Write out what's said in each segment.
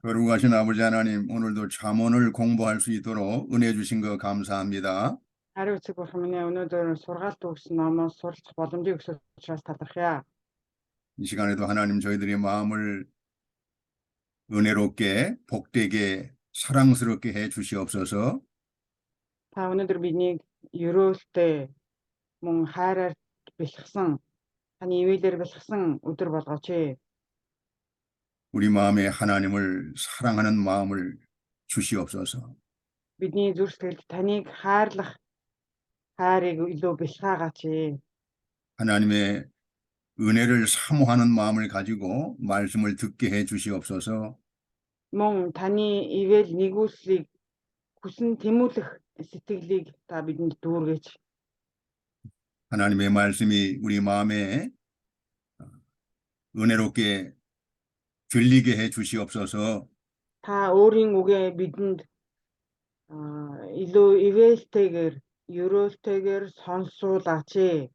거룩하신 아버지 하나님, 오늘도 잠언을 공부할 수 있도록 은혜 주신 거 감사합니다. Хариу эцэг бурхан минь өнөөдөр сургаалт өгсөн номоос суралцах боломжийг өгсөн учраас талархъя. 이 시간에도 하나님 저희들의 마음을 은혜롭게, 복되게, 사랑스럽게 해 주시옵소서. Та өнөөдөр биднийг ерөөлтэй мөн хайраар бэлгсэн, таны ивэлээр бэлгсэн өдөр болгооч ээ. 우리 마음에 하나님을 사랑하는 마음을 주시옵소서. Бидний зүрх сэтгэлд таныг хайрлах хайрыг илүү бэлгаагаач ээ. 하나님의 은혜를 사모하는 마음을 가지고 말씀을 듣게 해 주시옵소서. Мөн таны ивэл нэгүслийг хүсэн тэмүүлэх сэтгэлийг та бидэнд дүүргэж. 하나님의 말씀이 우리 마음에 은혜롭게 들리게 해 주시옵소서. Та өөрийн үгээ бидэнд илүү ивэлтэйгээр, ерөөлтэйгээр сонсуулаач ээ.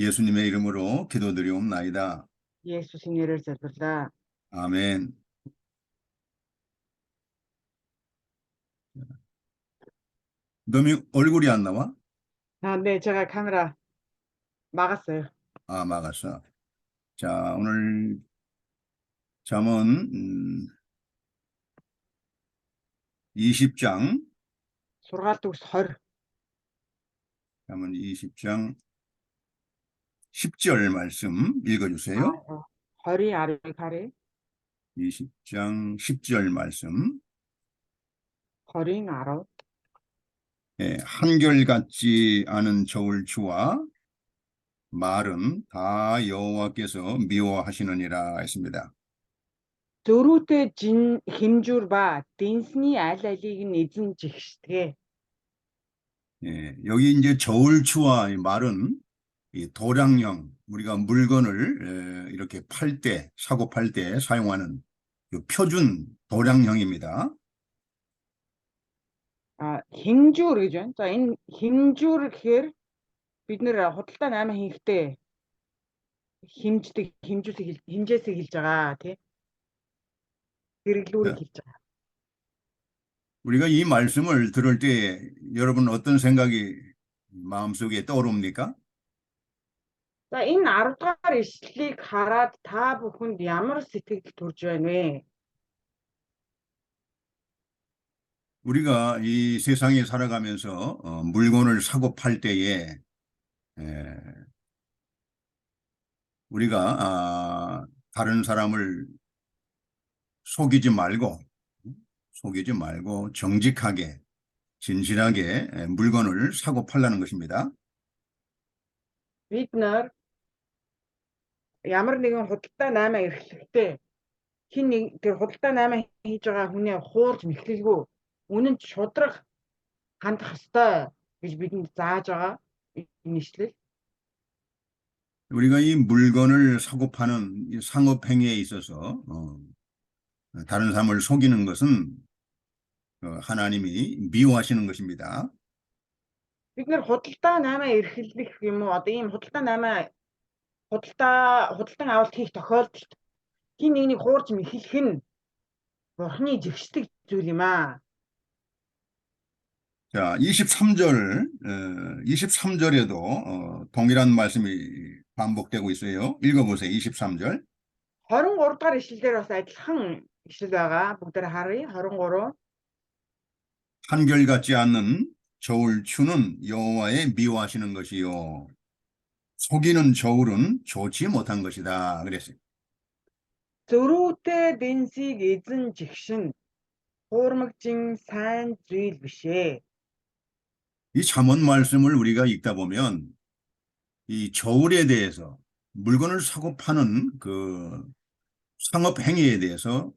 예수님의 이름으로 기도드리옵나이다. Есүсийн нэрээр залбирлаа. 아멘. 너미 얼굴이 안 나와? 네, 제가 카메라 막았어요. 아, 막았어. 자, 오늘 잠언 20장, сургаалт өгс 20. 잠언 20장 10절 말씀 읽어주세요. 20-이 아래를 가래. 20장 10절 말씀. 20-ийн 10. 예, 한결같지 않은 저울추와 말은 다 여호와께서 미워하시느니라 했습니다. Зөрүүтэй хэмжүүр ба дэнсний аль алийг нь эзэн жигшдэг. 예, 여기 이제 저울추와 이 말은 이 도량형, 우리가 물건을 이렇게 팔 때, 사고 팔 때 사용하는 그 표준 도량형입니다. Хэмжүүр гэж байна. За энэ хэмжүүр гэхээр бид нэр худалдаа 8 хийхдээ хэмждэг хэмжээсээ хэлж байгаа тий. хэрэглүүрийг хэлж байгаа. 우리가 이 말씀을 들을 때 여러분 어떤 생각이 마음속에 떠오릅니까? За энэ 10 дугаар ишлэлийг хараад та бүхэнд ямар сэтгэл төрж байна вэ? 우리가 이 세상에 살아가면서 물건을 사고 팔 때에 우리가 다른 사람을 속이지 말고 정직하게 진실하게 물건을 사고 팔라는 것입니다. Бид нар ямар нэгэн худалдаа 8 эрхлэхдээ хин нэг тэр худалдаа 8 хийж байгаа хүнээ хуурж мэхлэлгүй үнэн ч шудраг хандах ёстой гэж бидэнд зааж байгаа энэ ишлэл. 우리가 이 물건을 사고 파는 이 상업 행위에 있어서 다른 사람을 속이는 것은 하나님이 미워하시는 것입니다. Бид нар худалдаа 8 эрхлэх юм уу? Одоо ийм худалдаа 8 худалдан авалт хийх тохиолдолд хин нэгнийг хуурж мэхлэх нь Бурхны жигшдэг зүйл юм аа. 자, 23절에도 동일한 말씀이 반복되고 있어요. 읽어보세요. 23절. 23 дахь ишлэлээр бас адилхан ишлэл байгаа. Бүгдээр харъя. 23. 한결같지 않는 저울추는 여호와의 미워하시는 것이요 속이는 저울은 좋지 못한 것이다 그랬어요. Зөрүүтэй дэнсийг эзэн жигшин хуурмагжин сайн зүйл биш ээ. 이 잠언 말씀을 우리가 읽다 보면 이 저울에 대해서 물건을 사고 파는 그 상업 행위에 대해서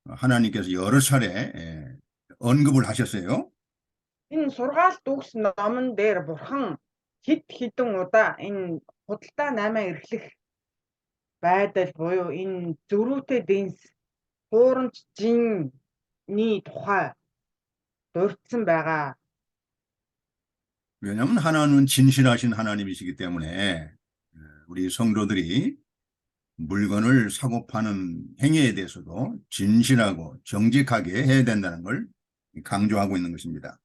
하나님께서 여러 차례 언급을 하셨어요. Энэ сургаалт өгс номон дээр бурхан хэд хэдэн удаа энэ худалдаа 8 эрхлэх байдал буюу энэ зөрүүтэй дэнс хуурамч жинний тухай дурдсан байгаа. 왜냐하면 하나님은 진실하신 하나님이시기 때문에 우리 성도들이 물건을 사고 파는 행위에 대해서도 진실하고 정직하게 해야 된다는 걸 강조하고 있는 것입니다.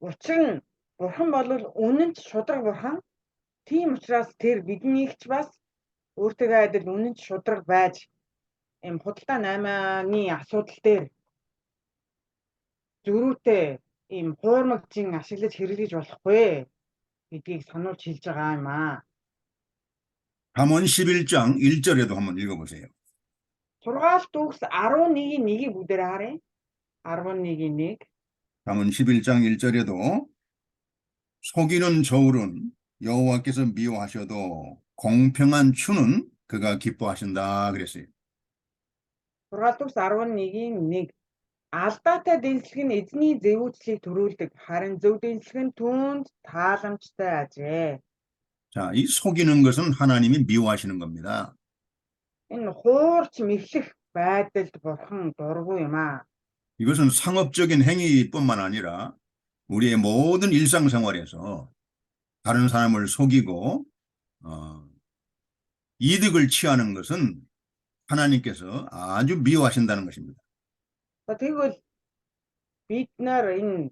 Учир нь бурхан бол үнэн ч шударга бурхан. Тийм учраас тэр биднийх ч бас өөртөө адил үнэн ч шударга байж ийм худалдаа наймааны асуудал дээр зөрүүтэй ийм хуурмагжин ашиглаж хэрэглэж болохгүй гэдгийг сануулж хэлж байгаа юм аа. 잠언 11장 1절에도 한번 읽어보세요. Сургаалт үгс 11-ийн 1-ийг бүгдээр харъя. 11-ийн 1. 잠언 11장 1절에도 속이는 저울은 여호와께서 미워하셔도 공평한 추는 그가 기뻐하신다 그랬어요. Сургаалт үгс 11-ийн 1. Алдаатай дэнслэг нь эзний зөвүүцлийг төрүүлдэг. Харин зөв дэнслэг нь түүнд тааламжтай ажээ. 자, 이 속이는 것은 하나님이 미워하시는 겁니다. Энэ хуурч мэхлэх байдалд бурхан дургүй юм аа. 이것은 상업적인 행위뿐만 아니라 우리의 모든 일상생활에서 다른 사람을 속이고 이득을 취하는 것은 하나님께서 아주 미워하신다는 것입니다. За тэгвэл бид нар энэ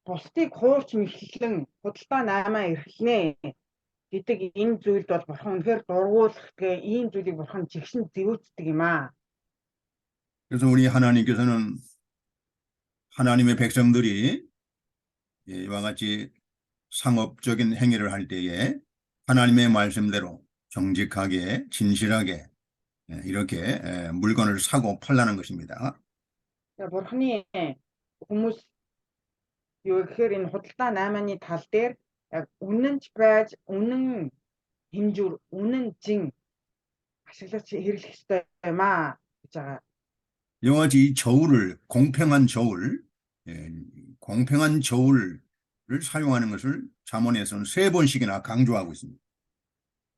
бусдыг хуурч мэхлэн худалдаа наймаа эрхлэнэ гэдэг энэ зүйлд бол бурхан үнэхээр дургуулдаг ийм зүйлийг бурхан жигшин зэвүүцдэг юм аа. 그래서 우리 하나님께서는 하나님의 백성들이 이와 같이 상업적인 행위를 할 때에 하나님의 말씀대로 정직하게 진실하게 이렇게 물건을 사고 팔라는 것입니다. Бурханы хүмүүс юу гэхээр энэ худалдаа наймааны тал дээр яг үнэнч байж үнэн хэмжүүр үнэн жин ашиглаж хэрэглэх ёстой юм аа гэж байгаа. 이와 같이 이 저울을 공평한 저울을 사용하는 것을 잠언에서는 3번씩이나 강조하고 있습니다.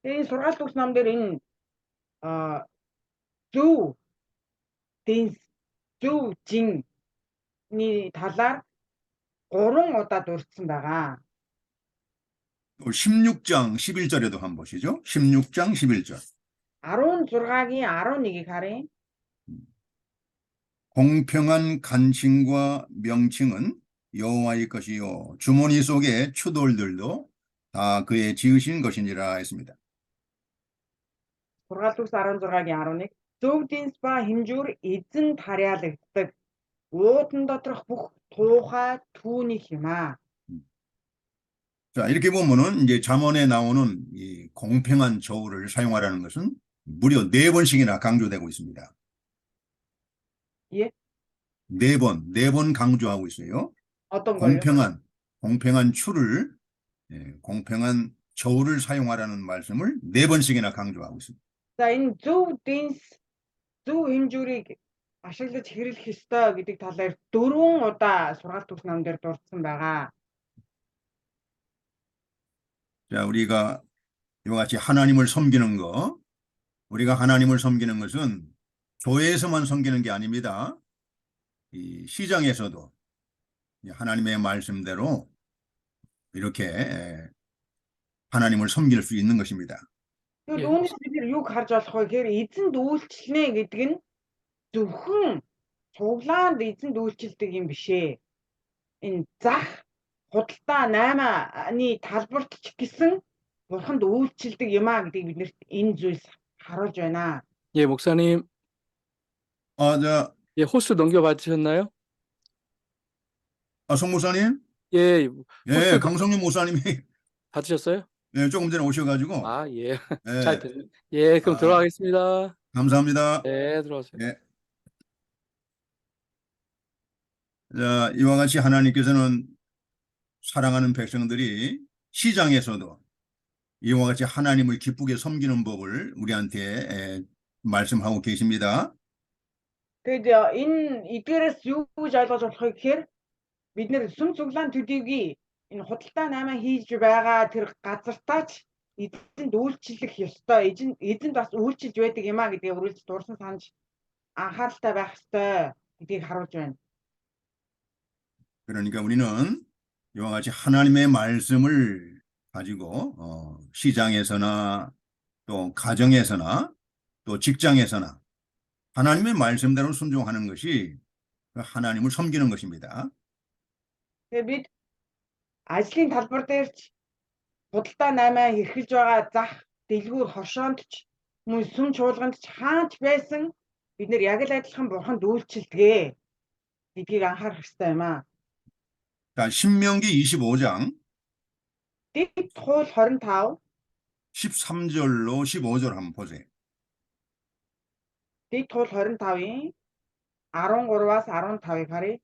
Тэгээ энэ сургаалт үгс ном дээр энэ зөв дэнс зөв жинний талаар 3 удаа дурдсан байгаа. 16장 11절에도 한번 보시죠. 16장 11절. 16-гийн 11-ийг харъя. 공평한 간칭과 명칭은 여호와의 것이요 주머니 속의 추돌들도 다 그의 지으신 것이니라 했습니다. Сургаалт үгс 16-гийн 11. Зөв дэнс ба хэмжүүр эзэн тариалагддаг. Уудан доторх бүх туухай түүнийх юм аа. 자, 이렇게 보면은 이제 잠언에 나오는 이 공평한 저울을 사용하라는 것은 무려 4번씩이나 강조되고 있습니다. 예? 4번 강조하고 있어요. 어떤 걸요? 공평한 추를, 공평한 저울을 사용하라는 말씀을 4번씩이나 강조하고 있습니다. За энэ зөв дэнс зөв хэмжүүрийг ашиглаж хэрэглэх ёстой гэдэг талаар 4 удаа сургаалт үгс ном дээр дурдсан байгаа. 자, 우리가 이와 같이 하나님을 섬기는 거, 우리가 하나님을 섬기는 것은 교회에서만 섬기는 게 아닙니다. 이 시장에서도 하나님의 말씀대로 이렇게 하나님을 섬길 수 있는 것입니다. Тэгээд үүнээс бид нар юг харж болох вэ гэхээр эзэнд үйлчлэнэ гэдэг нь зөвхөн цуглаанд эзэнд үйлчлдэг юм бишээ. Энэ зах худалдаа наймааны талбарт ч гэсэн бурханд үйлчлдэг юм аа гэдгийг биднэрт энэ зүйлс харуулж байна. 예, 목사님. 예, 호스 넘겨받으셨나요? 송 목사님? 예, 예, 강성윤 목사님이 받으셨어요? 네, 조금 전에 오셔가지고. 아, 예. 예, 잘 됐네. 예, 그럼 들어가겠습니다. 감사합니다. 네, 들어가세요. 예. 자, 이와 같이 하나님께서는 사랑하는 백성들이 시장에서도 이와 같이 하나님을 기쁘게 섬기는 법을 우리한테 말씀하고 계십니다. Тэгээд энэ эдгээрээс юу гэж ойлгож болох вэ гэхээр бид нэр сүм цуглаан төдийгүй энэ худалдаа наймаа хийж байгаа тэр газартаач эзэнд үйлчлэх ёстой. Эзэнд бас үйлчилж байдаг юм а гэдгийг үргэлж дурсан санаж анхааралтай байх ёстой гэдгийг харуулж байна. 그러니까 우리는 이와 같이 하나님의 말씀을 가지고 시장에서나 또 가정에서나 또 직장에서나 하나님의 말씀대로 순종하는 것이 하나님을 섬기는 것입니다. Тэгээ бид ажлын талбар дээр ч худалдаа 8 хэрхэлж байгаа зах дэлгүүр хошоонд ч мөн сүм чуулганд ч хаач байсан бид нэр яг л адилхан бурханд үйлчлэгээ гэдгийг анхаарах хэрэгтэй юм аа. 자, 신명기 25장 Дэд хууль 25, 13절로 15절 한번 보세요. дэд хууль 25-ийн 13-аас 15-ыг харъя.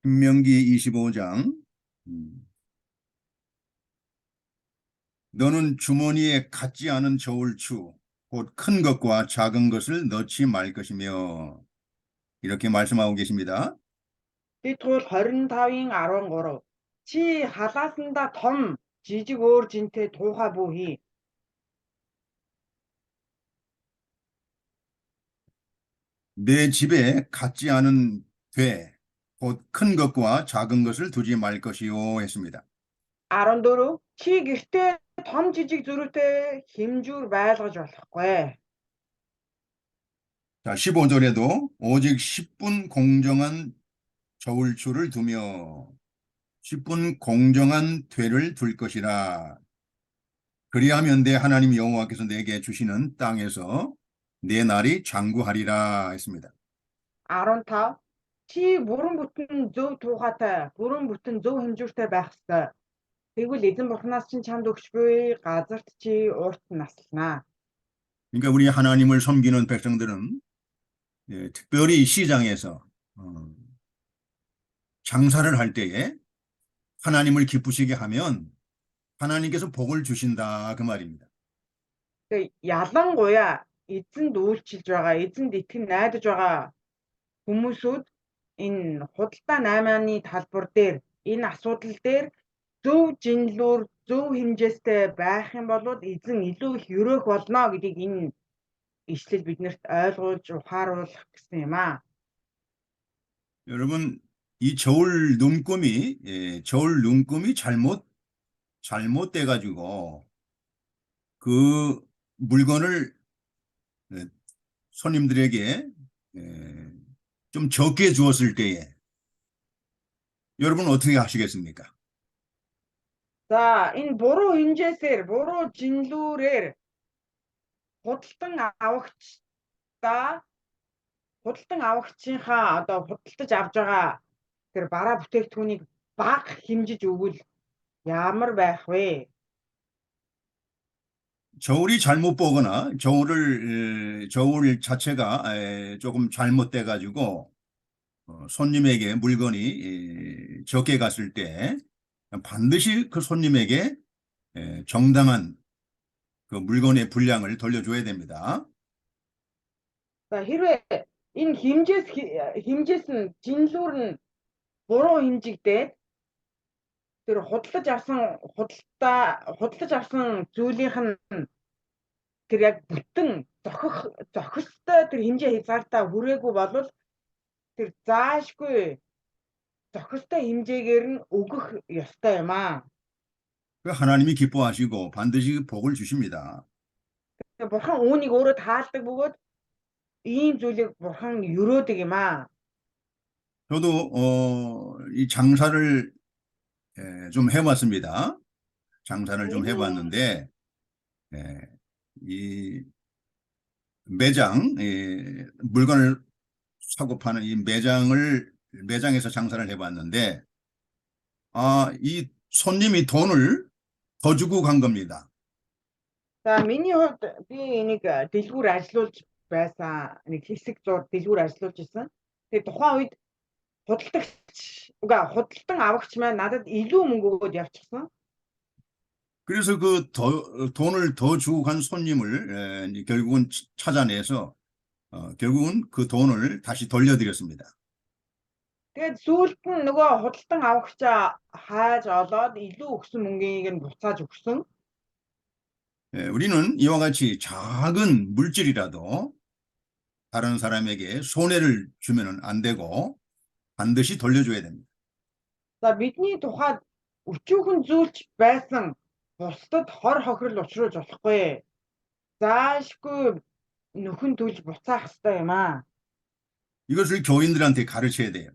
신명기 25장 너는 주머니에 갖지 않은 저울추 곧 큰 것과 작은 것을 넣지 말 것이며 이렇게 말씀하고 계십니다. Дэд хууль 25-ийн 13. Чи халаасандаа том жижиг өөр жинтэй туухай бүү хий. 내 집에 갖지 않은 돼 곧 큰 것과 작은 것을 두지 말 것이요 했습니다. 14. Чи гэртээ том жижиг зүрхтэй хэмжүүр байлгаж болохгүй. 자, 15절에도 오직 10분 공정한 저울추를 두며 10분 공정한 퇴를 둘 것이라. 그리하면 내 하나님 여호와께서 내게 주시는 땅에서 내 날이 장구하리라 했습니다. 15. Чи бүрэн бүтэн зөв туухатай, бүрэн бүтэн зөв хэмжүүртэй байх ёстой. Тэгвэл эзэн бурхнаас чинь чамд өгч буй газарт чи урт наслана. 그러니까 우리 하나님을 섬기는 백성들은 특별히 시장에서 장사를 할 때에 하나님을 기쁘시게 하면 하나님께서 복을 주신다 그 말입니다. Тэгээ ялангуяа эзэнд үйлчилж байгаа, эзэнд итгэн найдаж байгаа хүмүүсүүд энэ худалдаа 8-ны талбар дээр энэ асуудал дээр зөв жинлүүр, зөв хэмжээстэй байх юм бол эзэн илүү их өрөөх болно гэдгийг энэ ишлэл биднэрт ойлгуулж ухааруулах гэсэн юм аа. 여러분 이 저울 눈금이 잘못돼 가지고 그 물건을 손님들에게 좀 적게 주었을 때에 여러분 어떻게 하시겠습니까? За энэ буруу хэмжээсээр, буруу жинлүүрээр худалдан авагчийнхаа одоо худалдаж авж байгаа тэр бараа бүтээгдэхүүнийг бага хэмжиж өгвөл ямар байх вэ? 저울이 잘못 보거나 저울 자체가 조금 잘못돼 가지고 손님에게 물건이 적게 갔을 때 반드시 그 손님에게 정당한 그 물건의 분량을 돌려줘야 됩니다. За хэрвээ энэ хэмжээс нь жинлүүр нь буруу хэмжигдээд тэр худалдаж авсан зүйлийнх нь тэр яг бүтэн зохистой тэр хэмжээ хязгаартаа хүрээгүй бол тэр заашгүй зохистой хэмжээгээр нь өгөх ёстой юм аа. 그 하나님이 기뻐하시고 반드시 복을 주십니다. Бурхан үүнийг өөрөө таалдаг бөгөөд ийм зүйлийг бурхан өрөөдөг юм аа. 저도 이 장사를 좀 해봤습니다. 장사를 좀 해봤는데 이 매장 물건을 사고 파는 이 매장에서 장사를 해봤는데 이 손님이 돈을 더 주고 간 겁니다. За миний хувьд би энийг дэлгүүр ажиллуулж байсан нэг хэсэг зур дэлгүүр ажиллуулж исэн. Тэгээ тухайн үед худалдан авагч маань надад илүү мөнгө өгөөд явчихсан. 그래서 그 돈을 더 주고 간 손님을 결국은 찾아내서 결국은 그 돈을 다시 돌려드렸습니다. Тэгээд сүүлд нь нөгөө худалдан авагчаа хайж олоод илүү өгсөн мөнгийг нь буцааж өгсөн. 우리는 이와 같이 작은 물질이라도 다른 사람에게 손해를 주면 안 되고 반드시 돌려줘야 됩니다. За бидний тухайд өчүүхэн зүйлч байсан бусдад хор хохирол учруулж болохгүй. Заашгүй нөхөн төлж буцаах хэрэгтэй юм аа. 이것을 교인들한테 가르쳐야 돼요.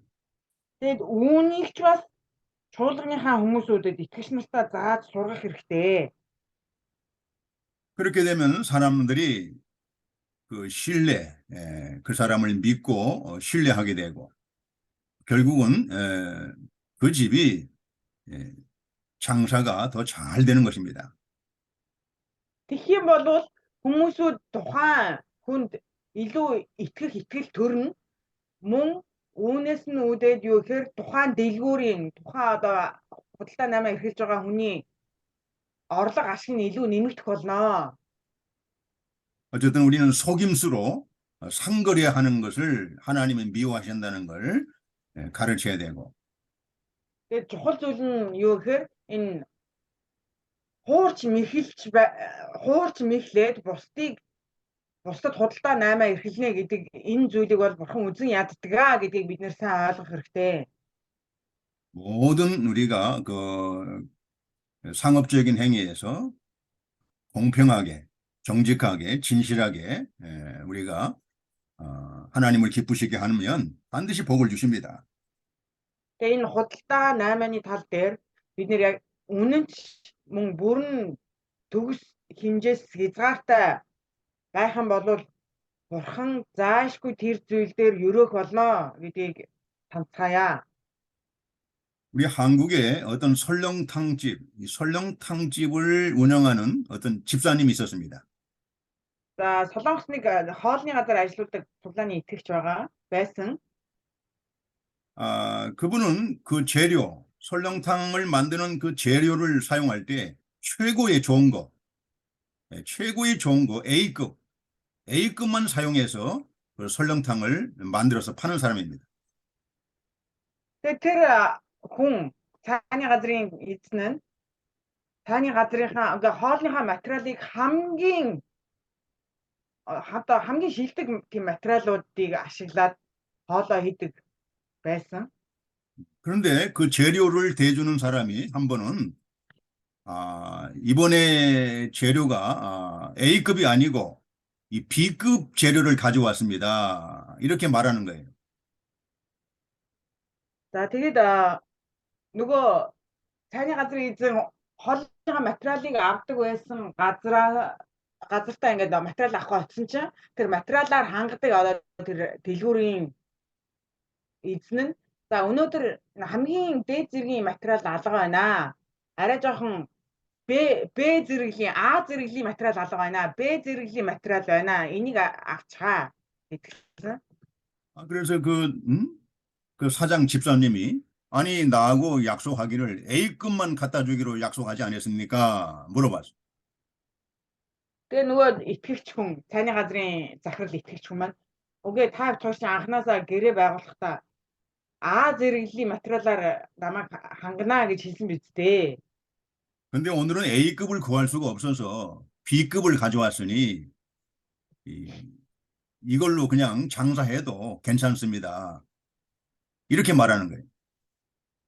Тэгэд үүнийг ч бас чуулганыхаа хүмүүсүүдэд итгэгч нартаа зааж сургах хэрэгтэй. 그렇게 되면 사람들이 그 신뢰, 그 사람을 믿고 신뢰하게 되고 결국은 그 집이 장사가 더 잘 되는 것입니다. Тэгэх юм бол хүмүүсүүд тухайн хүнд илүү итгэх итгэл төрнө. Мөн үүнээс нь үүдээд юу гэхээр тухайн дэлгүүрийн тухайн одоо худалдаа намаа эрхэлж байгаа хүний орлого ашиг нь илүү нэмэгдэх болно. 어쨌든 우리는 속임수로 상거래하는 것을 하나님은 미워하신다는 걸 가르쳐야 되고 Тэгээд чухал зүйл нь юу гэхээр энэ хуурч мэхлээд бусдад худалдаа наймаа эрхэлнэ гэдэг энэ зүйлийг бол бурхан үзэн яддаг гэдгийг бид нэр сайн ойлгох хэрэгтэй. 모든 우리가 그 상업적인 행위에서 공평하게, 정직하게, 진실하게 우리가 하나님을 기쁘시게 하면 반드시 복을 주십니다. Тэгээ энэ худалдаа наймааны тал дээр бид нэр яг үнэнч мөн бүрэн төгс хэмжээс хязгаартай байх юм бол бурхан заашгүй тэр зүйл дээр өрөөх болно гэдгийг танцгаая. 우리 한국에 어떤 설렁탕집, 이 설렁탕집을 운영하는 어떤 집사님이 있었습니다. За Солонгос нэг хоолны газар ажилладаг цуглааны итгэгч байсан. 그분은 그 재료, 설렁탕을 만드는 그 재료를 사용할 때 최고의 좋은 거, A급만 사용해서 그 설렁탕을 만들어서 파는 사람입니다. Тэгээ тэр хүн цааны газрын эзэн нь цааны газрынхаа ингээ хоолныхаа материалыг хамгийн шилдэг тийм материалуудыг ашиглаад хоолоо хийдэг байсан. 그런데 그 재료를 대주는 사람이 한 번은 이번에 재료가 A급이 아니고 이 B급 재료를 가져왔습니다. 이렇게 말하는 거예요. За тэгээд нөгөө цааны газрын эзэн хоолныхаа материалыг авдаг байсан газартаа ингээд материал авах очсон чинь тэр материалаар хангадаг одоо тэр дэлгүүрийн эзэн нь за өнөөдөр хамгийн дээд зэргийн материал алга байна. Арай жоохон Б зэрэглэлийн А зэрэглэлийн материал алга байна. Б зэрэглэлийн материал байна. Энийг авчгаа гэдгсэн. 그래서 그 사장 집사님이 아니 나하고 약속하기를 A급만 갖다 주기로 약속하지 않았습니까? 물어봤어. Тэгээ нөгөө итгэгч хүн цааны газрын захирал итгэгч хүн маань үгүй та туушны анханасаа гэрээ байгуулахдаа А зэрэглэлийн материалаар намайг хангана гэж хэлсэн биз дээ. 근데 오늘은 A급을 구할 수가 없어서 B급을 가져왔으니 이걸로 그냥 장사해도 괜찮습니다. 이렇게 말하는 거예요.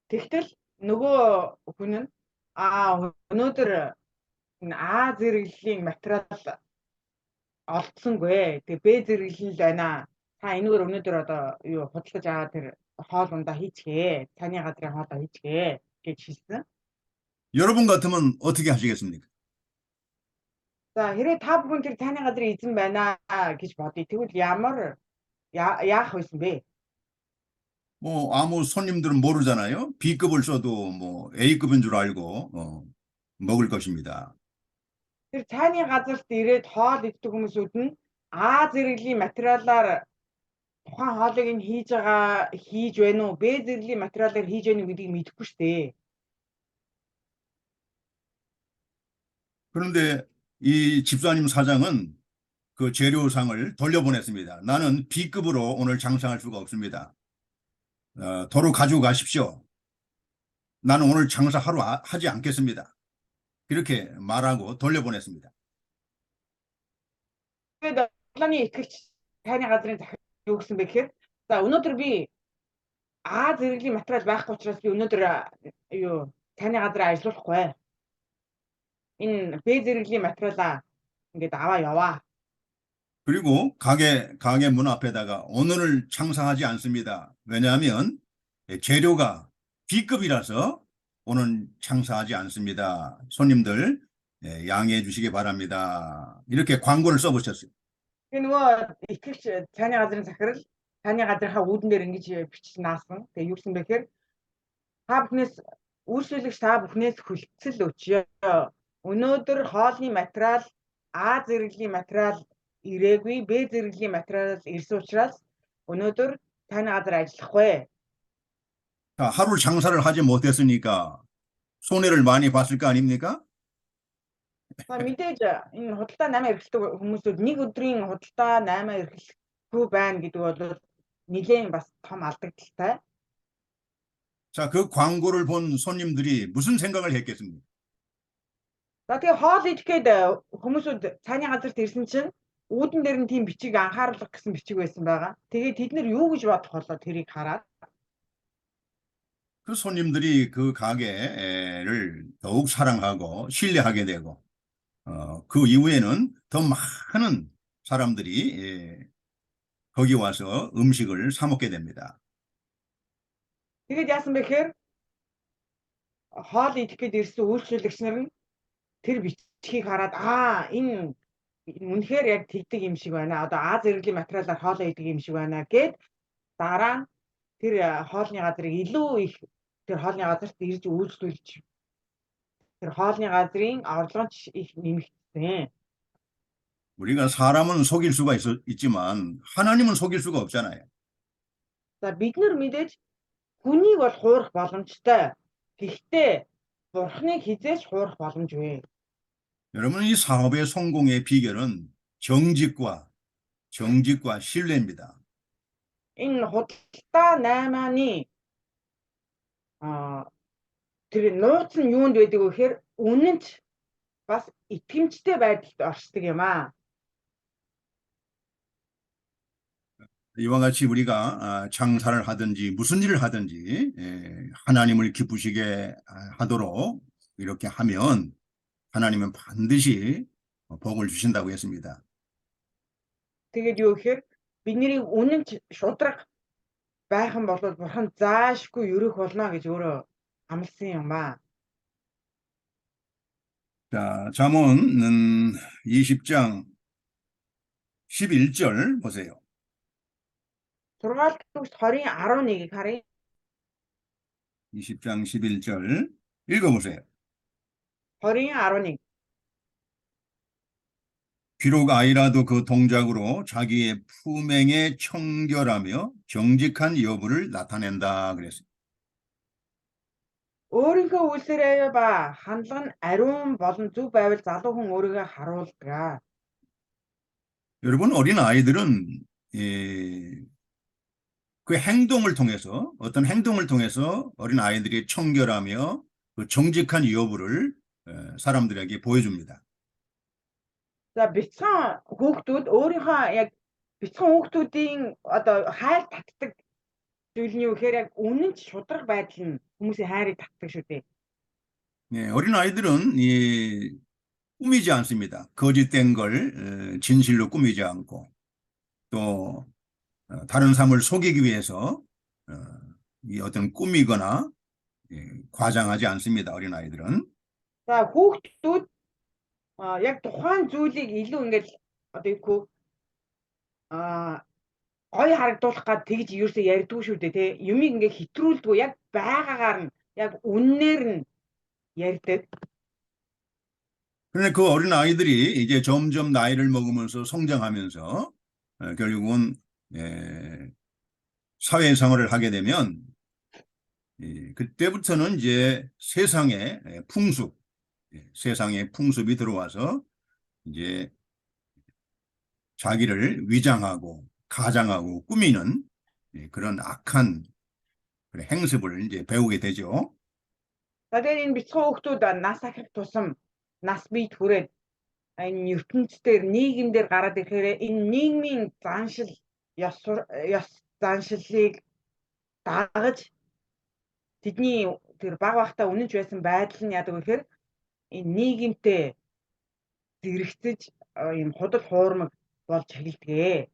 Тэгтэл нөгөө хүн нь өнөөдөр А зэрэглэлийн материал олдсонгүй. Тэгээ Б зэрэглэл байна. Та энэгээр өнөөдөр одоо юу худалдаж аваад тэр хоол ундаа хийчихээ. Цааны газрын хоолоо хийчихээ гэж хэлсэн. 여러분 같으면 어떻게 하시겠습니까? За хэрэг та бүхэн тэр цааны газрын эзэн байна гэж бодъё. Тэгвэл яах вэ бэ? 뭐 아무 손님들은 모르잖아요. B급을 써도 뭐 A급인 줄 알고 먹을 것입니다. Тэр цааны газарт ирээд хоол иддэг хүмүүсүүд нь А зэрэглэлийн материалаар тухайн хоолыг нь хийж байна уу? Б зэрэглэлийн материалаар хийж байна уу гэдгийг мэдэхгүй шүү дээ. 그런데 이 집사님 사장은 그 재료상을 돌려보냈습니다. 나는 B급으로 오늘 장사할 수가 없습니다. 도로 가지고 가십시오. 나는 오늘 장사 하지 않겠습니다. 이렇게 말하고 돌려보냈습니다. Тэгээд долооны итгэгч цааны газрын захирал юу гэсэн бэ гэхээр за өнөөдөр би А зэрэглэлийн материал байхгүй учраас би өнөөдөр цааны газраа ажиллуулахгүй. энэ бээ зэрэглэлийн материалаа ингээд аваа яваа. 그리고 가게 문 앞에다가 오늘을 장사하지 않습니다. 왜냐하면 재료가 B급이라서 오늘 장사하지 않습니다. 손님들 양해해 주시기 바랍니다. 이렇게 광고를 써보셨어요. Тэгээ нөгөө итгэвч цааны газрын захирал цааны газрынхаа үүдэн дээр ингэж бичиж наасан. Тэгээ юу гэсэн бэ гэхээр та бүхнээс үйлчлүүлэгч та бүхнээс хүлцэл өчье. Өнөөдөр хоолны материал А зэрэглэлийн материал ирээгүй, Б зэрэглэлийн материал ирсэн учраас өнөөдөр цааны газар ажиллахгүй. 자, 하루 장사를 하지 못했으니까 손해를 많이 봤을 거 아닙니까? За мэдээж энэ худалдаа 8 эрхэлдэг хүмүүсүүд нэг өдрийн худалдаа 8 эрхлэхгүй байна гэдэг бол нэлээд бас том алдагдaltaй. 자, 그 광고를 본 손님들이 무슨 생각을 했겠습니까? За тэгээ хоол идэх гээд хүмүүсүүд цааны газарт ирсэн чинь үүдэн дээр нь тийм бичиг анхааруулах гэсэн бичиг байсан байгаа. Тэгээ тэд нэр юу гэж бодох болоо тэрийг хараад 그 손님들이 그 가게를 더욱 사랑하고 신뢰하게 되고 그 이후에는 더 많은 사람들이 거기 와서 음식을 사 먹게 됩니다. тэгээд яасан бэ гэхээр хоол идэх гээд ирсэн үйлчлүүлэгч нар нь тэр бичгийг хараад энэ үнэхээр яг тэгдэг юм шиг байна. Одоо А зэрэглэлийн материалаар хоолоо идэг юм шиг байна гэд дараа нь тэр хоолны газрыг илүү их тэр хоолны газарт ирж үйлчлүүлж тэр хоолны газрын орлогоч их нэмэгдсэн. 우리가 사람은 속일 수가 있지만 하나님은 속일 수가 없잖아요. За бид нар мэдээж хүнийг бол хуурах боломжтой. Гэхдээ Бурхныг хизээч хуурах боломжгүй. 여러분, 이 사업의 성공의 비결은 정직과 신뢰입니다. Энэ худалдаа 8-ны тэр нууц нь юунд байдаг вэ гэхээр үнэнч бас итгэмжтэй байдалд оршдог юм аа. 이와 같이 우리가 장사를 하든지 무슨 일을 하든지 하나님을 기쁘시게 하도록 이렇게 하면 하나님은 반드시 복을 주신다고 했습니다. Тэгээд юу гэхээр бидний үнэнч шудраг байх юм бол Бурхан заашгүй өрөх болно гэж өөрөө амласан юм аа. 자, 잠언 20장 11절 보세요. 6-р төгс 20:11-ийг харъя. 20장 11절 읽어보세요. 20:11. 비록 아이라도 그 동작으로 자기의 품행에 청결하며 정직한 여부를 나타낸다 그랬어요. Өөрийнхөө үйлсээрээ ба хандлага нь ариун болон зөв байвал залуу хүн өөрийгөө харуулдаг. 여러분, 어린 아이들은 그 행동을 통해서 어떤 행동을 통해서 어린 아이들이 청결하며 그 정직한 여부를 사람들에게 보여줍니다. За бяцхан хүүхдүүд өөрийнхөө яг бяцхан хүүхдүүдийн одоо хайр татдаг зүйл нь юу гэхээр яг үнэнч шудраг байдал нь хүмүүсийн хайрыг татдаг шүү дээ. 어린 아이들은 꾸미지 않습니다. 거짓된 걸 진실로 꾸미지 않고 또 다른 사람을 속이기 위해서 이 어떤 꾸미거나 과장하지 않습니다. 어린 아이들은. За хүүхдүүд яг тухайн зүйлийг илүү ингээд одоо юу гоё харагдуулах гад тэгж ерөөсөө ярьдгүй шүү дээ тий. Юмыг ингээд хэтрүүлдэггүй яг байгаагаар нь яг үннээр нь ярьдаг. 그런데 그 어린 아이들이 이제 점점 나이를 먹으면서 성장하면서 결국은 사회생활을 하게 되면 그때부터는 이제 세상의 풍습이 들어와서 이제 자기를 위장하고 가장하고 꾸미는 그런 악한 행습을 이제 배우게 되죠. За тэгээд энэ бяцхан хүүхдүүд нас ахих тусам нас бий түрээд энэ ертөнцийн нийгэмдэр гараад ирэхээр энэ нийгмийн заншил ёс заншилыг дагаж тэдний тэр баг багтаа үнэнч байсан байдал нь яадаг вэ гэхээр энэ нийгэмтэй зэрэгцэж ийм худал хуурмаг болж эхэлдэг.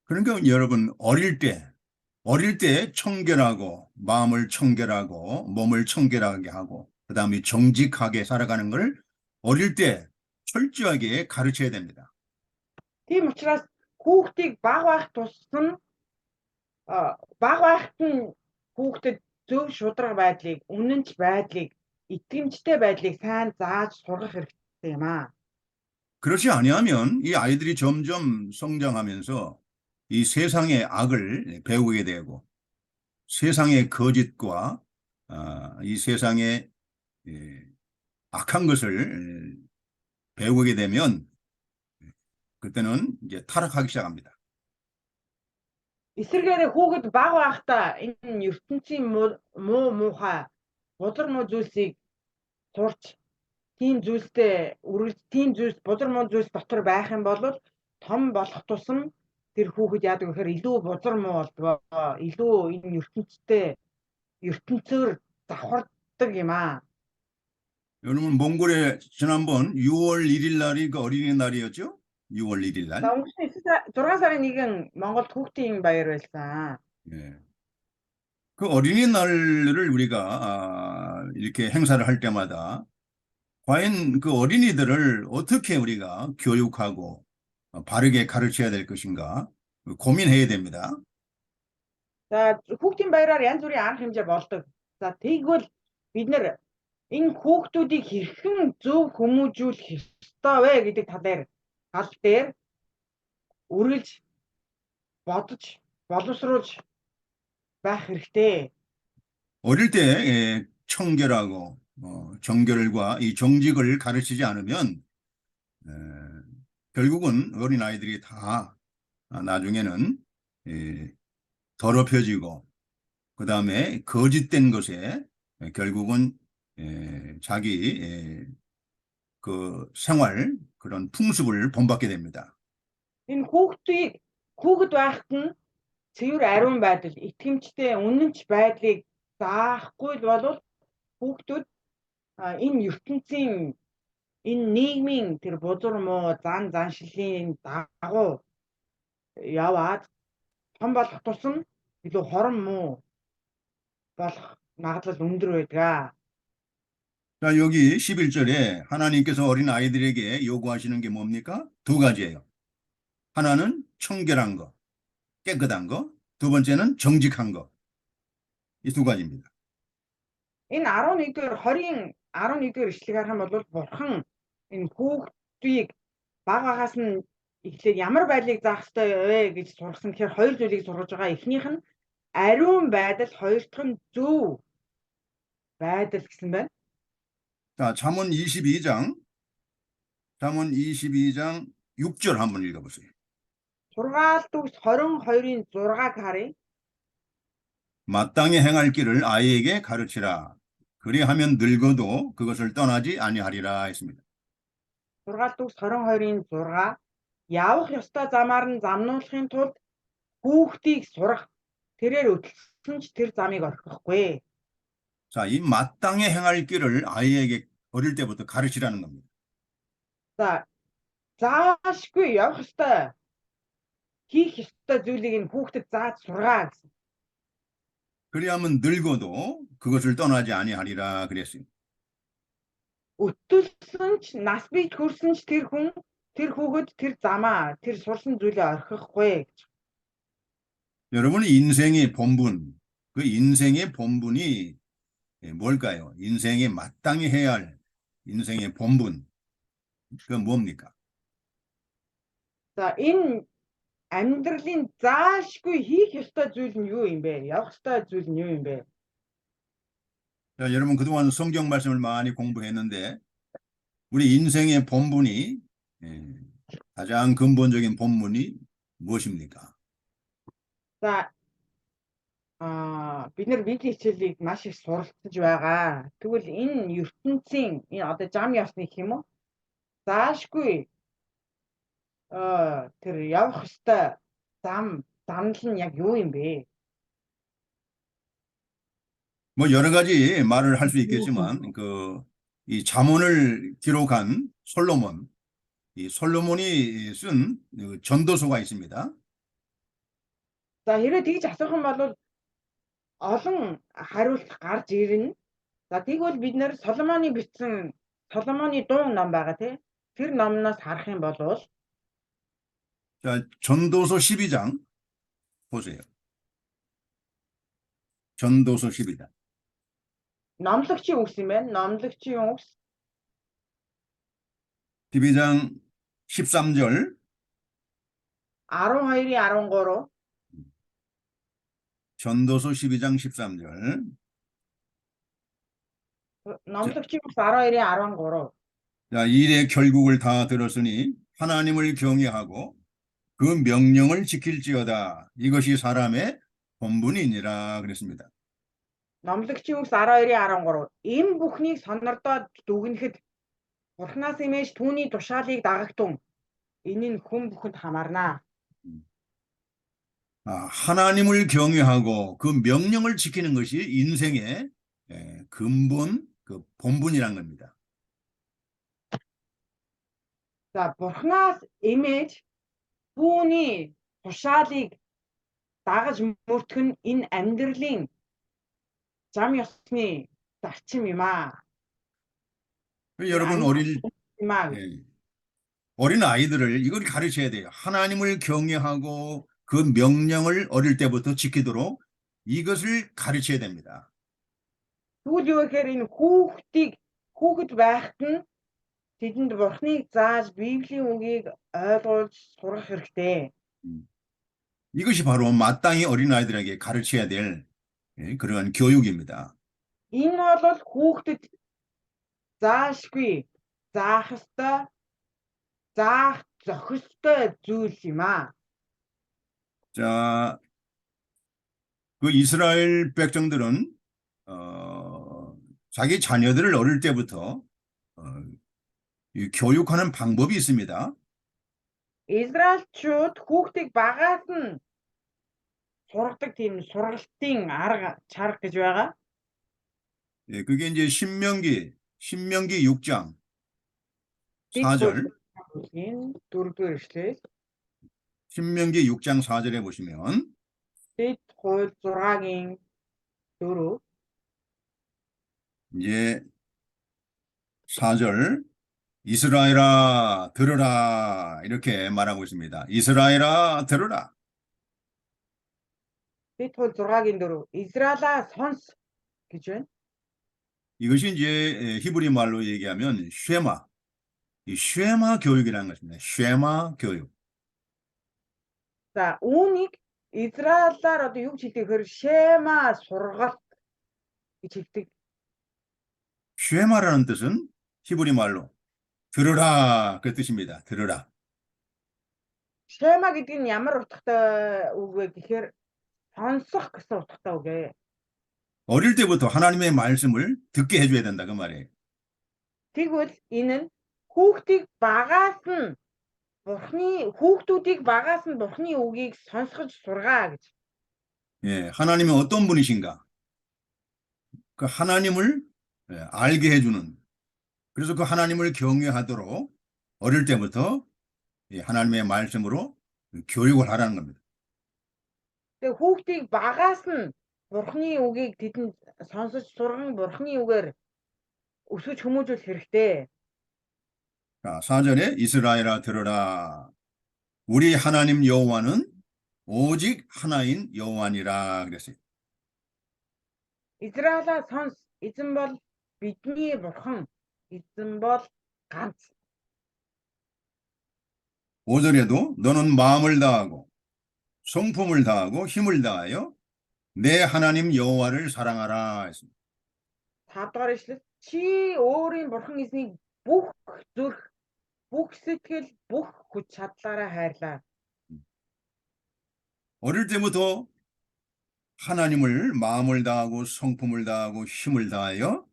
그러니까 여러분 어릴 때 청결하고 마음을 청결하고 몸을 청결하게 하고 그다음에 정직하게 살아가는 걸 어릴 때 철저하게 가르쳐야 됩니다. Тийм учраас хүүхдийг баг байх тусам баг байхад нь хүүхдэд зөв шударга байдлыг, үнэнч байдлыг, итгэмжтэй байдлыг сайн зааж сургах хэрэгтэй юм аа. 그렇지 아니하면 이 아이들이 점점 성장하면서 이 세상의 악을 배우게 되고 세상의 거짓과 이 세상의 악한 것을 배우게 되면 그때는 이제 타락하기 시작합니다. Эсвэргээрээ хүүхэд баг байхдаа энэ ертөнцийн муу муухай бузар муу зүйлсийг сурч тийм зүйлстэй үргэлж тийм зүйлс бузар муу зүйлс дотор байх юм бол том болох тусам тэр хүүхэд яадаг гэхээр илүү бузар муу болдгоо илүү энэ ертөнцөөр завхардаг юм аа. 여러분 몽골에 지난번 6월 1일 날이 그 어린이날이었죠? 6월 1일 날. За өнгөрсөн 6 сарын 1-нд Монголд хүүхдийн баяр байсан. 예. 그 어린이날을 우리가 이렇게 행사를 할 때마다 과연 그 어린이들을 어떻게 우리가 교육하고 바르게 가르쳐야 될 것인가 고민해야 됩니다. За хүүхдийн баяраар янз бүрийн арга хэмжээ болдог. За тэгвэл бид нэр энэ хүүхдүүдийг хэрхэн зөв хүмүүжүүлэх ёстой вэ гэдэг тал дээр үргэлж бодож боловсруулж байх хэрэгтэй. 어릴 때 청결하고 정결과 이 정직을 가르치지 않으면 결국은 어린아이들이 다 나중에는 더럽혀지고 그 다음에 거짓된 것에 결국은 자기 그 생활 그런 풍습을 본받게 됩니다. Энэ хүүхэд байхад нь цэвэр ариун байдал, итгэмжтэй, үнэнч байдлыг заахгүй бол хүүхдүүд энэ ертөнцийн энэ нийгмийн тэр бузар муу заншилын дагуу яваад том болох тусам илүү хорон муу болох магадлал өндөр байдаг. 자, 여기 11절에 하나님께서 어린 아이들에게 요구하시는 게 뭡니까? 두 가지예요. 하나는 청결한 거, 깨끗한 거, 두 번째는 정직한 거. 이 두 가지입니다. Энэ 11-р эшлэгийг харах юм бол бурхан энэ хүүхдийг бага багаас нь эхлээд ямар байдлыг заах ёстой вэ гэж сургасан. Тэгэхээр хоёр зүйлийг сургаж байгаа. Эхнийх нь ариун байдал, хоёр дахь нь зөв байдал гэсэн байна. 자, 잠언 22장 6절 한번 읽어보세요. 6-22-ийн 6-ыг харъя. 마땅히 행할 길을 아이에게 가르치라. 그리하면 늙어도 그것을 떠나지 아니하리라 했습니다. 6-22-ийн 6 явах ёстой замаар нь замнуулахын тулд хүүхдийг сурах. Тэрээр өтөлсөн ч тэр замыг орхихгүй. 자, 이 마땅히 행할 길을 아이에게 어릴 때부터 가르치라는 겁니다. За заашгүй явах ёстой хийх ёстой зүйлийг энэ хүүхдэд зааж сургаа гэсэн. 그리하면 늙어도 그것을 떠나지 아니하리라 그랬어요. Өтөлсөн ч нас бий хүрсэн ч тэр хүүхэд тэр замаа тэр сурсан зүйлээ орхихгүй гэж. 여러분 인생의 본분, 그 인생의 본분이 뭘까요? 인생에 마땅히 해야 할 인생의 본분, 그건 뭡니까? За энэ амьдралын заашгүй хийх ёстой зүйл нь юу юм бэ? Явах ёстой зүйл нь юу юм бэ? 자, 여러분 그동안 성경 말씀을 많이 공부했는데 우리 인생의 본분이 가장 근본적인 본분이 무엇입니까? За бид нар библийн хичээлийг маш их суралцж байгаа. Тэгвэл энэ ертөнцийн энэ одоо зам явсны гэх юм уу? Заашгүй тэр явах ёстой замнал нь яг юу юм бэ? 뭐 여러 가지 말을 할 수 있겠지만 그 이 잠언을 기록한 솔로몬, 이 솔로몬이 쓴 그 전도서가 있습니다. За хэрэг тэгж асуух юм бол олон хариулт гарч ирнэ. За тэгвэл бид нэр Соломоны бичсэн Соломоны дуу ном байгаа тий. Тэр номноос харах юм бол 자, 전도서 12장 보세요. 전도서 12장. номлогчийн үгс юм байна. номлогчийн үгс 12장 13절 12-ийн 13 전도서 12장 13절 номлогчийн үгс 12-ийн 13 자, 일의 결국을 다 들었으니 하나님을 경외하고 그 명령을 지킬지어다. 이것이 사람의 본분이니라 그랬습니다. номлогчийн үгс 12-ийн 13 энэ бүхнийг сонирдоод дүгнэхэд Бурханаас имэж түүний тушаалыг дагагтун энэ нь хүн бүхэнд хамаарна. 하나님을 경외하고 그 명령을 지키는 것이 인생의 근본, 그 본분이란 겁니다. За Бурханаас имэж түүний тушаалыг дагаж мөрдөх нь энэ амьдралын зам ёсны зарчим юм аа. 여러분 어린 아이들을 이걸 가르쳐야 돼요. 하나님을 경외하고 그 명령을 어릴 때부터 지키도록 이것을 가르쳐야 됩니다. Тэгвэл юу гэхээр энэ хүүхэд байхад нь тэдэнд Бурханыг зааж Библийн үгийг ойлгуулж сургах хэрэгтэй. 이것이 바로 마땅히 어린아이들에게 가르쳐야 될 그러한 교육입니다. Энэ бол хүүхдэд заашгүй заах ёстой заах зохистой зүйл юм аа. 자, 그 이스라엘 백성들은 자기 자녀들을 어릴 때부터 교육하는 방법이 있습니다. Израильчууд хүүхдийг багаас нь сургадаг тийм сургалтын арга чарга гэж байгаа. 그게 이제 신명기 6장 4절. дөрөвдүгээр эшлэл. 신명기 6장 4절에 보시면 Дэд хууль 6-гийн 4 이제 4절 이스라엘아 들으라 이렇게 말하고 있습니다. 이스라엘아 들으라. Дэд хууль 6-гийн 4 Израилаа сонс гэж байна. 이것이 이제 히브리 말로 얘기하면 쉐마. 이 쉐마 교육이라는 것입니다. 쉐마 교육. За үүнийг Израилаар одоо юу гэж хэлдэг хэр шема сургалт гэж хэлдэг. 쉐마라는 뜻은 히브리 말로 들으라 그 뜻입니다. 들으라. Шема гэдэг нь ямар утгатай үг вэ гэхээр сонсох гэсэн утгатай үг ээ. 어릴 때부터 하나님의 말씀을 듣게 해줘야 된다 그 말이에요. Тэгвэл энэ нь хүүхдүүдийг багаас нь Бурхны үгийг сонсгож сургаа гэж. 예, 하나님은 어떤 분이신가? 그 하나님을 알게 해주는. 그래서 그 하나님을 경외하도록 어릴 때부터 하나님의 말씀으로 교육을 하라는 겁니다. Тэгээ хүүхдийг багаас нь Бурхны үгийг тэдэнд сонсож сурган Бурхны үгээр өсөж хүмүүжүүлэх хэрэгтэй. 자, 4절에 이스라엘아 들으라. 우리 하나님 여호와는 오직 하나인 여호와니라 그랬어요. Израилаа сонс. Эзэн бол бидний Бурхан. Эзэн бол ганц. 5절에도 너는 마음을 다하고 성품을 다하고 힘을 다하여 내 하나님 여호와를 사랑하라 했습니다. 5-р эшлэл чи өөрийн Бурхан эзнийг бүх зүрх, бүх сэтгэл, бүх хүч чадлаараа хайрлаа. 어릴 때부터 하나님을 마음을 다하고 성품을 다하고 힘을 다하여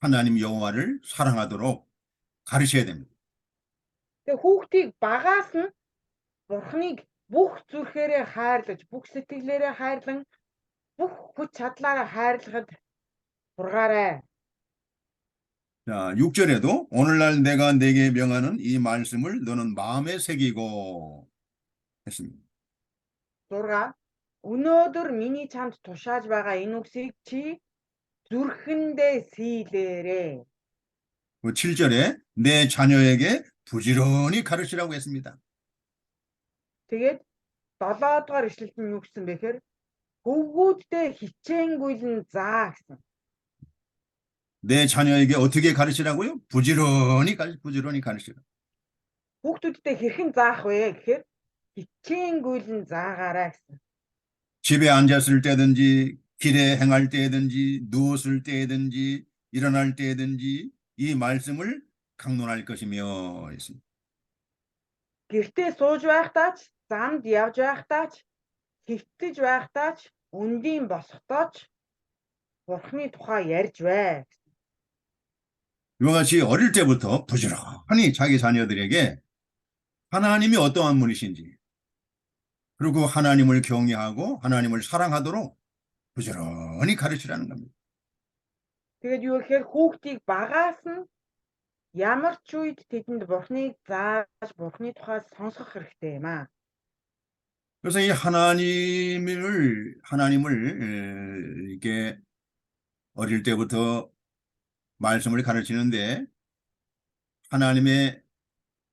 하나님 여호와를 사랑하도록 가르쳐야 됩니다. Тэгээ хүүхдийг багаас нь Бурханыг бүх зүрхээрээ хайрлаж, бүх сэтгэлээрээ хайрлан, бүх хүч чадлаараа хайрлахад сургаарай. 자, 6절에도 오늘날 내가 네게 명하는 이 말씀을 너는 마음에 새기고 했습니다. 6. Өнөөдөр миний чамд тушааж байгаа энэ үгсийг чи зүрхэндээ сийлээрэй. 7절에 내 자녀에게 부지런히 가르치라고 했습니다. Тэгээд 7 дугаар ишлэлд нь юу гэсэн бэ гэхээр хөвгүүддээ хичээнгүйлэн заа гэсэн. 내 자녀에게 어떻게 가르치라고요? 부지런히 가르치라. Хүүхдүүддээ хэрхэн заах вэ гэхээр хичээнгүйлэн заагаарай гэсэн. 집에 앉았을 때든지 길에 행할 때든지 누웠을 때든지 일어날 때든지 이 말씀을 강론할 것이며 했습니다. Гэртээ сууж байхдаа ч, замд явж байхдаа ч, хөвтөж байхдаа ч, өндийн босохдоо ч Бурхны тухай ярьж бай. 이와 같이 어릴 때부터 부지런히 자기 자녀들에게 하나님이 어떠한 분이신지 그리고 하나님을 경외하고 하나님을 사랑하도록 부지런히 가르치라는 겁니다. Тэгээд юу гэхээр хүүхдийг багаас нь ямар ч үед тэдэнд Бурхныг зааж, Бурхны тухай сонсгох хэрэгтэй юм аа. 그래서 이 하나님을 이렇게 어릴 때부터 말씀을 가르치는데 하나님의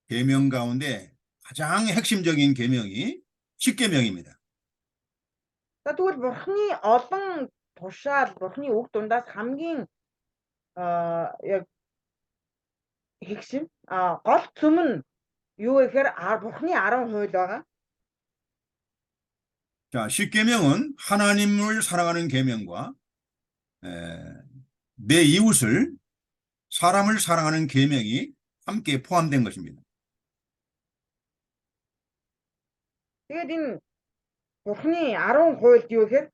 계명 가운데 가장 핵심적인 계명이 십계명입니다. За тэгвэл Бурхны олон тушаал, Бурхны үг дундаас хамгийн яг 핵심 гол цөм нь юу вэ гэхээр Бурхны 10 хууль байгаа. 자, 십계명은 하나님을 사랑하는 계명과 내 이웃을 사람을 사랑하는 계명이 함께 포함된 것입니다. Тэгээд энэ Бурхны 10 хуульд юу гэхээр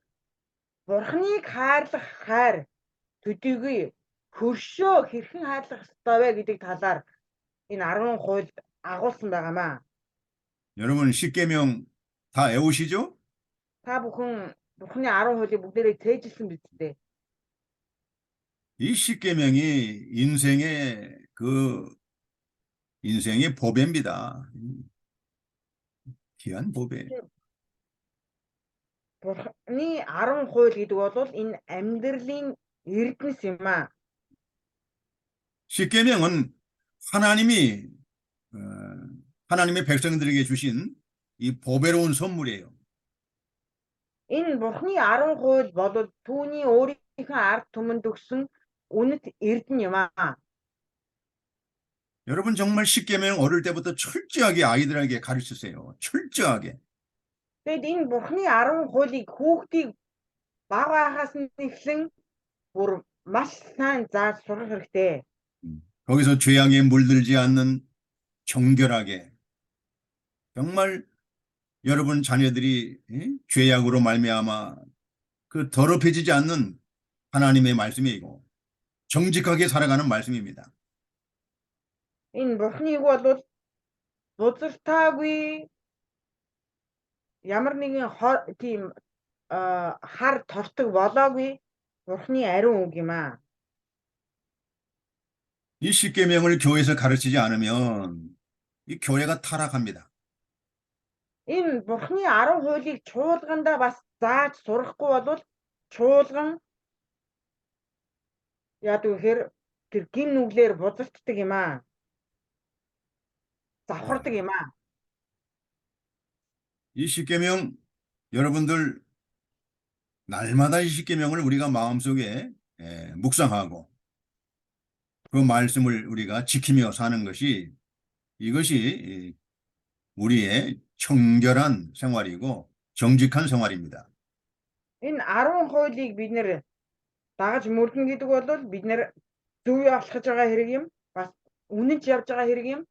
Бурхныг хайрлах хайр төдийгүй хөршөө хэрхэн хайрлах ёстой вэ гэдэг талаар энэ 10 хуульд агуулсан байгаамаа. 여러분 십계명 다 외우시죠? Та бүхэн Бурхны 10 хуулийг бүгдээрээ цээжилсэн биз дээ. 이 십계명이 인생의 보배입니다. 귀한 보배. Бурхны 10 хууль гэдэг бол энэ амьдралын эрдэнэс юм аа. 십계명은 하나님의 백성들에게 주신 이 보배로운 선물이에요. Энэ Бурхны 10 хууль бол түүний өөрийнхөө ард түмэнд өгсөн үнэт эрдэнэ юм аа. 여러분 정말 십계명 어릴 때부터 철저하게 아이들에게 가르치세요. 철저하게. Тэгэд энэ Бурхны 10 хуулийг хүүхдийг бага байхаас нь эхлэн бүр маш сайн зааж сурах хэрэгтэй. 거기서 죄악에 물들지 않는 정결하게 정말 여러분 자녀들이 죄악으로 말미암아 그 더럽혀지지 않는 하나님의 말씀이고 정직하게 살아가는 말씀입니다. Энэ Бурхныг бол бузартаагүй ямар нэгэн тийм хар тортог болоогүй Бурхны ариун үг юм аа. 이 십계명을 교회에서 가르치지 않으면 이 교회가 타락합니다. Энэ Бурхны 10 хуулийг чуулгандаа бас зааж сурахгүй бол чуулган яадаг гэхээр тэр гин нүглээр бузартдаг юм аа. завхардаг юм аа. 이 십계명 여러분들 날마다 이 십계명을 우리가 마음속에 묵상하고 그 말씀을 우리가 지키며 사는 것이 이것이 우리의 청결한 생활이고 정직한 생활입니다. Энэ 10 хуулийг бид нэр дагаж мөрдөн гэдэг бол бид нэр зөв явуулах байгаа хэрэг юм. Бас үнэнч явж байгаа хэрэг юм.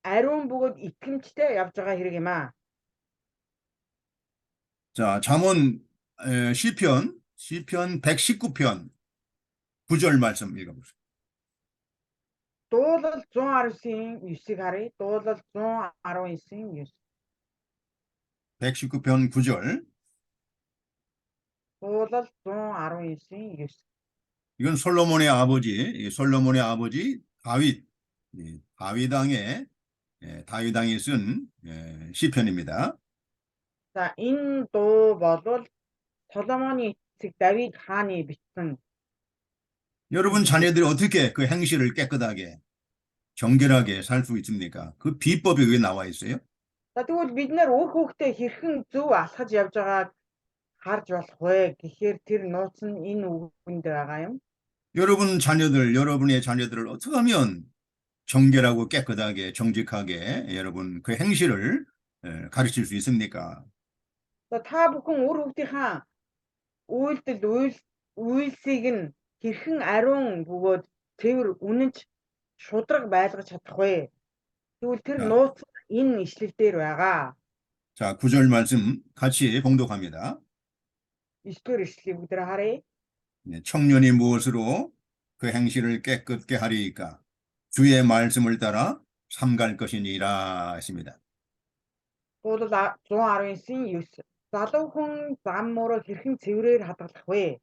Ариун бөгөөд итгэмжтэй явж байгаа хэрэг юм аа. 자, 잠언 시편 119편 9절 말씀 읽어보세요. Дуулал 119-ийн 9-ыг харъя. Дуулал 119-ийн 9. 119편 9절. Дуулал 119-ийн 9. 이건 솔로몬의 아버지, 솔로몬의 아버지 다윗, 다윗 왕이 쓴 시편입니다. За энэ дуу болвол Соломоны эцэг Давид хааны бичсэн. 여러분 자녀들이 어떻게 그 행실을 깨끗하게 정결하게 살 수 있습니까? 그 비법이 왜 나와 있어요? За тэгвэл бид нэр өөр хүүхдээ хэрхэн зөв алхаж явж байгааг харж болох вэ гэхээр тэр нууц нь энэ үгэнд байгаа юм. 여러분의 자녀들을 어떻게 하면 정결하고 깨끗하게 정직하게 여러분 그 행실을 가르칠 수 있습니까? За та бүхэн өөр хүүхдийнхаа үйлсийг нь хэрхэн ариун бөгөөд цэвэр үнэнч шудраг байлгаж чадах вэ? Тэгвэл тэр 자, нууц энэ ишлэл дээр байгаа. 자, 9절 말씀 같이 봉독합니다. 9-р ишлэлийг бүгд харъя. 청년이 무엇으로 그 행실을 깨끗게 하리이까? 주의 말씀을 따라 삼갈 것이니라 했습니다. Дуулал 119-9. Залуу хүн зам мөрөө хэрхэн цэврээр хадгалах вэ?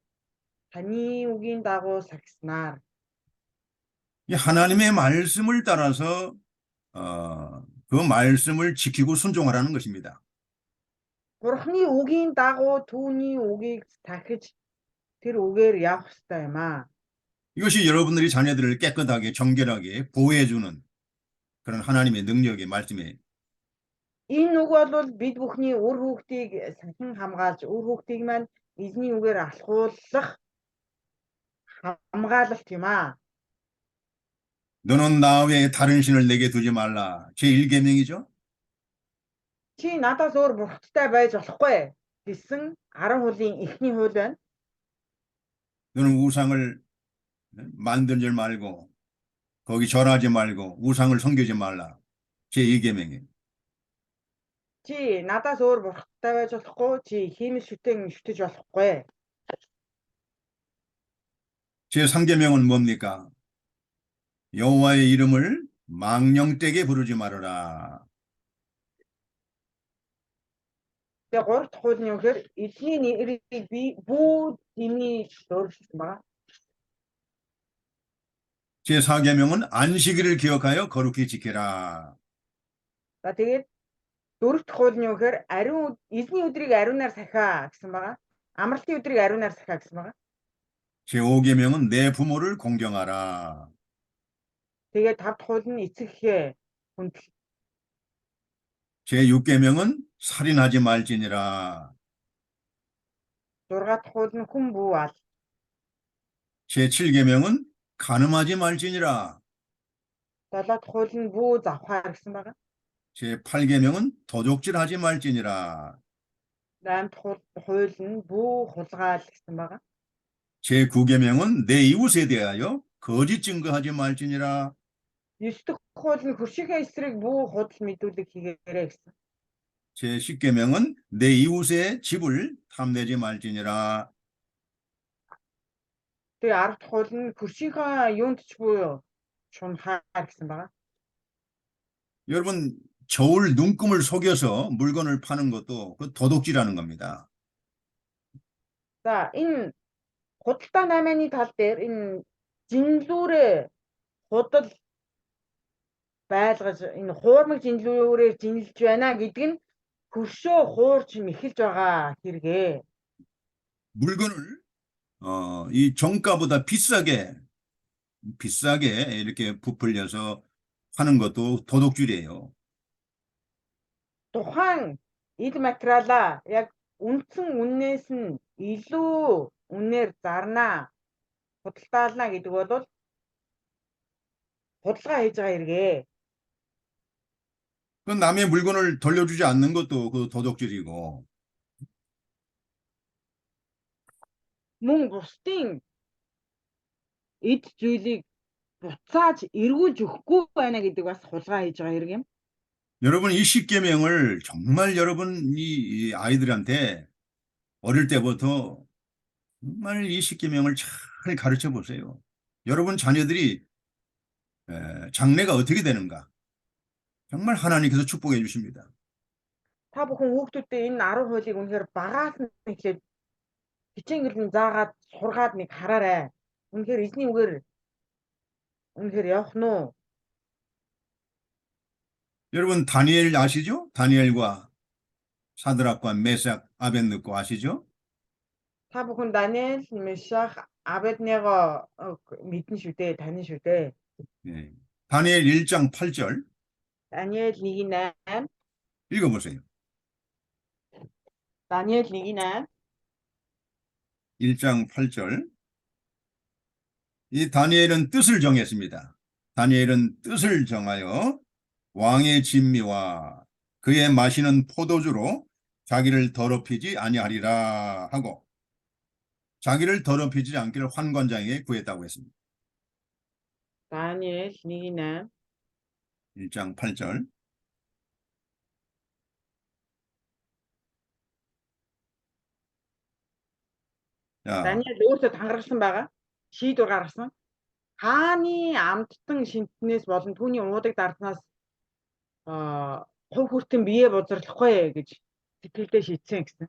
Таны үгийн дагуу сагснаар. 이 하나님의 말씀을 따라서 그 말씀을 지키고 순종하라는 것입니다. Бурхны үгийн дагуу түүний үгийг дахиж тэр үгээр явах ёстой юм аа. 이것이 여러분들이 자녀들을 깨끗하게 정결하게 보호해주는 그런 하나님의 능력의 말씀이에요. Энэ үг бол бид бүхний үр хүүхдийг санхан хамгаалж, үр хүүхдийг маань эзний үгээр алхуулах хамгаалалт юм аа. 너는 나 외에 다른 신을 내게 두지 말라. 제1계명이죠. Чи надаас өөр бурхттай байж болохгүй гэсэн 10 хулийн эхний хууль байна. 너는 우상을 만들지 말고 거기 절하지 말고 우상을 섬기지 말라. 제2계명이에요. Чи надаас өөр бурхттай байж болохгүй, чи хиймэл шүтэн шүтэж болохгүй. 제3계명은 뭡니까? 여호와의 이름을 망령되게 부르지 말아라. Тэгээ 3 дахь хууль нь юу гэхээр эзний нэрийг би бүү дэмий дөрвсөн байна. 제4계명은 안식일을 기억하여 거룩히 지켜라. За тэгээд 4 дахь хууль нь юу гэхээр ариун эзний өдрийг ариунаар сахиа гэсэн байгаа. Амралтын өдрийг ариунаар сахиа гэсэн байгаа. 제5계명은 내 부모를 공경하라. Тэгээд 5 дахь хууль нь эцэгхээ хүндэл. 제6계명은 살인하지 말지니라. 6 дахь хууль нь хүн бүү ал. 제7계명은 간음하지 말지니라. 7 дахь хууль нь бүү завхаар гэсэн байгаа. 제8계명은 도적질하지 말지니라. 8 дахь хууль нь бүү хулгаал гэсэн байгаа. 제9계명은 내 이웃에 대하여 거짓 증거하지 말지니라. 9 дахь хууль нь хөршийнхээ эсрэг бүү худал мэдүүлэг хийгээрэй гэсэн. 제10계명은 내 이웃의 집을 탐내지 말지니라. Тэгээ 10 дахь хууль нь хөршийнхээ юунд ч буюу шунхаар гэсэн байгаа. 여러분 저울 눈금을 속여서 물건을 파는 것도 그 도둑질하는 겁니다. За энэ худалдаа 8-ны тал дээр энэ жинлүүрээ худал байлгаж энэ хуурмаг жинлүүрээр жинлж байна гэдэг нь хөршөө хуурч мэхэлж байгаа хэрэгээ. 물건을 이 정가보다 비싸게 이렇게 부풀려서 파는 것도 도둑질이에요. Тухайн эд материалаа яг үндсэн үннээс нь илүү үнээр зарнаа худалдаална гэдэг бол худалдаа хийж байгаа хэрэгээ. 그 남의 물건을 돌려주지 않는 것도 그 도둑질이고 Мөн бусдын эд зүйлийг буцааж эргүүлж өгөхгүй байна гэдэг бас хулгай хийж байгаа хэрэг юм. 여러분 이 10계명을 정말 여러분 이 아이들한테 어릴 때부터 정말 이 10계명을 잘 가르쳐 보세요. 여러분 자녀들이 장래가 어떻게 되는가? 정말 하나님께서 축복해 주십니다. Та бүхэн хүүхдүүдтэй энэ 10 хуулийг үнэхээр багаас нь эхлээд хичээнгэл нь заагаад сургаад нэг хараарай. Үнэхээр эзний үгээр үнэхээр явах нь уу? 여러분 다니엘 아시죠? 다니엘과 사드락과 메삭 아벤느고 아시죠? Та бүхэн Даниэл, Мешах, Абедnego мэднэ шүү дээ, тань шүү дээ. 예. 다니엘 1장 8절 Даниэл 1:8, 읽어보세요. Даниэл 1:8. 1장 8절. 이 다니엘은 뜻을 정했습니다. 다니엘은 뜻을 정하여 왕의 진미와 그의 마시는 포도주로 자기를 더럽히지 아니하리라 하고 자기를 더럽히지 않기를 환관장에게 구했다고 했습니다. Даниэл 1:8. 1장 8절. 자, Даниэл өөртөө тангарсан байгаа. Шийдвэр гаргасан. Хааны амттан шинтнээс болон түүний уудаг дарснаас хувь хүртэн бие бузарлахгүй гэж сэтгэлдээ шийдсэн гэсэн.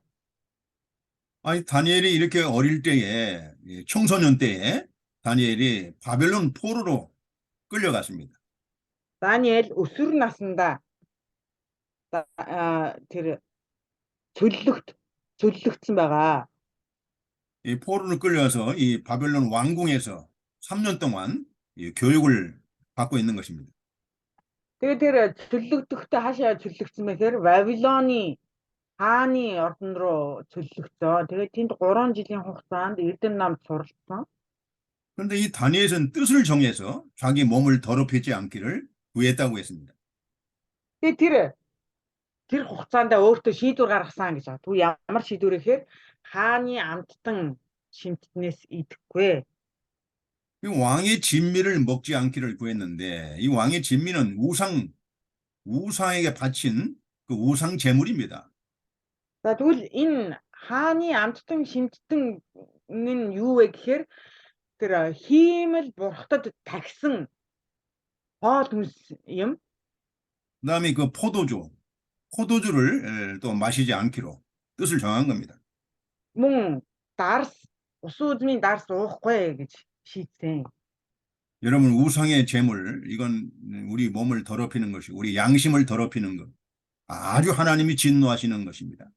아니 다니엘이 이렇게 어릴 때에 청소년 때에 다니엘이 바벨론 포로로 끌려갔습니다. Даниэл өсвөр наснда тэр чөллөгдсөн байгаа. 이 포로로 끌려와서 이 바벨론 왕궁에서 3년 동안 이 교육을 받고 있는 것입니다. Тэгээд тэр чөллөгдөхдөө хаашаа чөллөгдсөн бэхээр Вавилоны хааны ордон руу чөллөгдсөн. Тэгээд тэнд 3 жилийн хугацаанд Эрдэнэ намд суралцсан. 그런데 이 다니엘은 뜻을 정해서 자기 몸을 더럽히지 않기를 구했다고 했습니다. Тэгээд тэр хугацаанд өөртөө шийдвэр гаргасан гэж байна. Түр ямар шийдвэр гэхээр хааны амттан шинтнээс идэхгүй. 이 왕의 진미를 먹지 않기를 구했는데 이 왕의 진미는 우상에게 바친 그 우상 제물입니다. За тэгвэл энэ хааны амттан шинтэн нь юу вэ гэхээр тэр хиймэл бурхтад тагсан хоол хүнс юм. 그다음에 그 포도주를 또 마시지 않기로 뜻을 정한 겁니다. Мөн дарс ус үзмийн дарс уухгүй гэж шийдсэн. 여러분 우상의 제물 이건 우리 몸을 더럽히는 것이 우리 양심을 더럽히는 것 아주 하나님이 진노하시는 것입니다.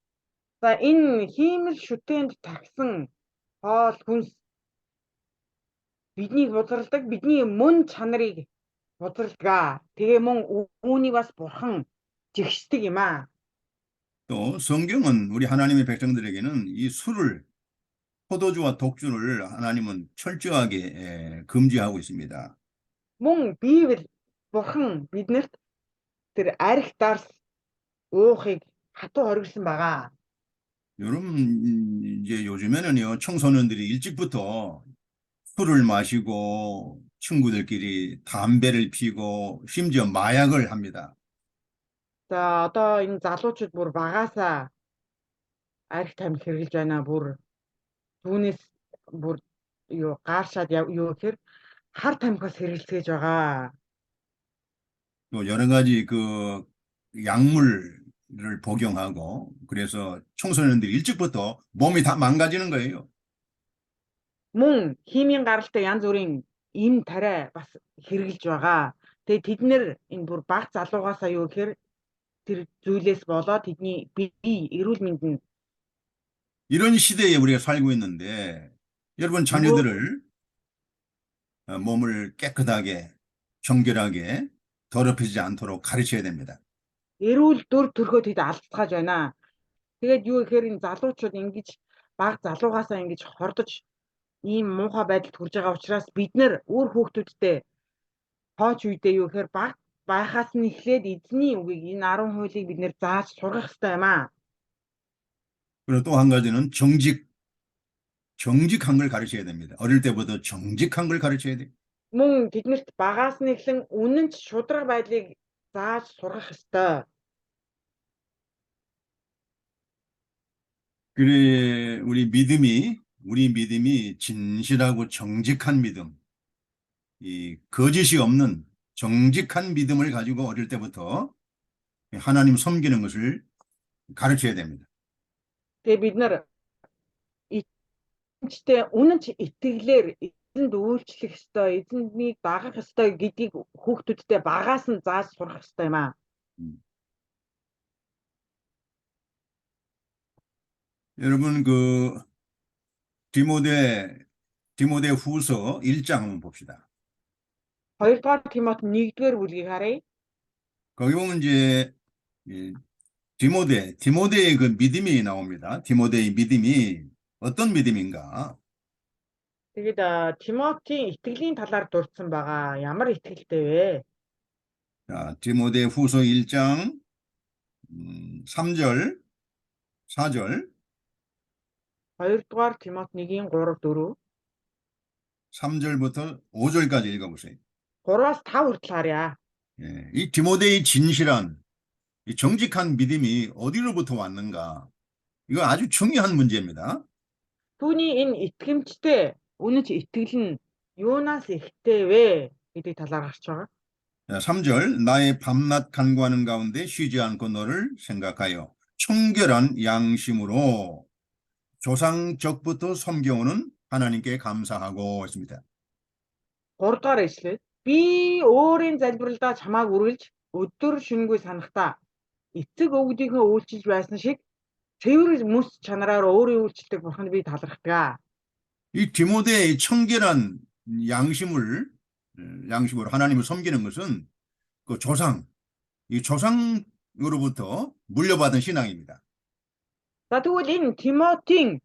За энэ хиймэл шүтээнд тагсан хоол хүнс биднийг бузарладаг, бидний мөн чанарыг бузарладаг. Тэгээ мөн үүнийг бас бурхан жигшдэг юм аа. 또 성경은 우리 하나님의 백성들에게는 이 술을 포도주와 독주를 하나님은 철저하게 금지하고 있습니다. Мөн Библи бурхан биднэрт тэр арх дарс уухыг хатуу хориглосон байгаа. 여러분 이제 요즘에는요 청소년들이 일찍부터 술을 마시고 친구들끼리 담배를 피고 심지어 마약을 합니다. За одоо энэ залуучууд бүр багаасаа арх тамхи хэрэглэж байна. Бүр түүнээс бүр юу гааршаад юу гэхээр хар тамхиас хэрэглэцгээж байгаа. 또 여러 가지 그 약물을 복용하고 그래서 청소년들이 일찍부터 몸이 다 망가지는 거예요. Мөн химийн гаралтай янз бүрийн эм тариа бас хэрэглэж байгаа. Тэгээ тэд нэр энэ бүр баг залуугаасаа юу гэхээр тэр зүйлээс болоод тэдний бие эрүүл мэнд нь 이런 시대에 우리가 살고 있는데 여러분 자녀들을 몸을 깨끗하게 정결하게 더럽히지 않도록 가르쳐야 됩니다. эрүүл дүр төрхөө тэд алдцгааж байна. Тэгээд юу гэхээр энэ залуучууд ингэж баг залуугаасаа ингэж хордож ийм муухай байдалд хүрж байгаа учраас бид нэр өөр хүүхдүүдтэй хооч үедээ юу гэхээр баг байхаас нь эхлээд эзний үгийг энэ 10 хуулийг бид нэр зааж сургах хэрэгтэй юм аа. 그리고 또 한 가지는 정직한 걸 가르쳐야 됩니다. 어릴 때부터 정직한 걸 가르쳐야 돼요. Мөн тэднэрт багаас нь эхлэн үнэнч шударга байдлыг зааж сургах ёстой. 그래 우리 믿음이 진실하고 정직한 믿음, 이 거짓이 없는 정직한 믿음을 가지고 어릴 때부터 하나님 섬기는 것을 가르쳐야 됩니다. Тэгээ бид нар үнэнч итгэлээр эзэнд үйлчлэх ёстой, эзэнднийг дагах ёстой гэдгийг хүүхдүүдтэй багаас нь зааж сурах ёстой юм аа. 음. 여러분 그 디모데 후서 1장 한번 봅시다. 2-р Тимот 1-р бүлгийг харъя. 거기 보면 이제 이 디모데의 그 믿음이 나옵니다. 디모데의 믿음이 어떤 믿음인가? Тэгээд Тимотийн итгэлийн талаар дурдсан байгаа. Ямар итгэлтэй вэ? 자, 디모데 후서 1장 3절, 4절, 2-р Тимот 1-ийн 3, 4. 3절부터 5절까지 읽어보세요. 3-аас 5 хүртэл харъя. 예, 이 디모데의 진실한, 이 정직한 믿음이 어디로부터 왔는가? 이거 아주 중요한 문제입니다. Түүний энэ итгэмжтэй үнэч итгэл нь юунаас ихтэй вэ гэдэг талаар гарч байгаа. 자, 3절, 나의 밤낮 간구하는 가운데 쉬지 않고 너를 생각하여 청결한 양심으로 조상적부터 섬겨오는 하나님께 감사하고 했습니다. 3-р эшлэл. Би өөрийн залбиралдаа чамааг үргэлж өдөр шөнөгүй санахдаа эцэг өвгдийнхөө үйлчилж байсан шиг цэвэр мэс чанараар өөрийн үйлчлдэг бурханд би талархдаг. 이 디모데의 청결한 양심으로 하나님을 섬기는 것은 그 이 조상으로부터 물려받은 신앙입니다. За тэгвэл энэ Тимотийн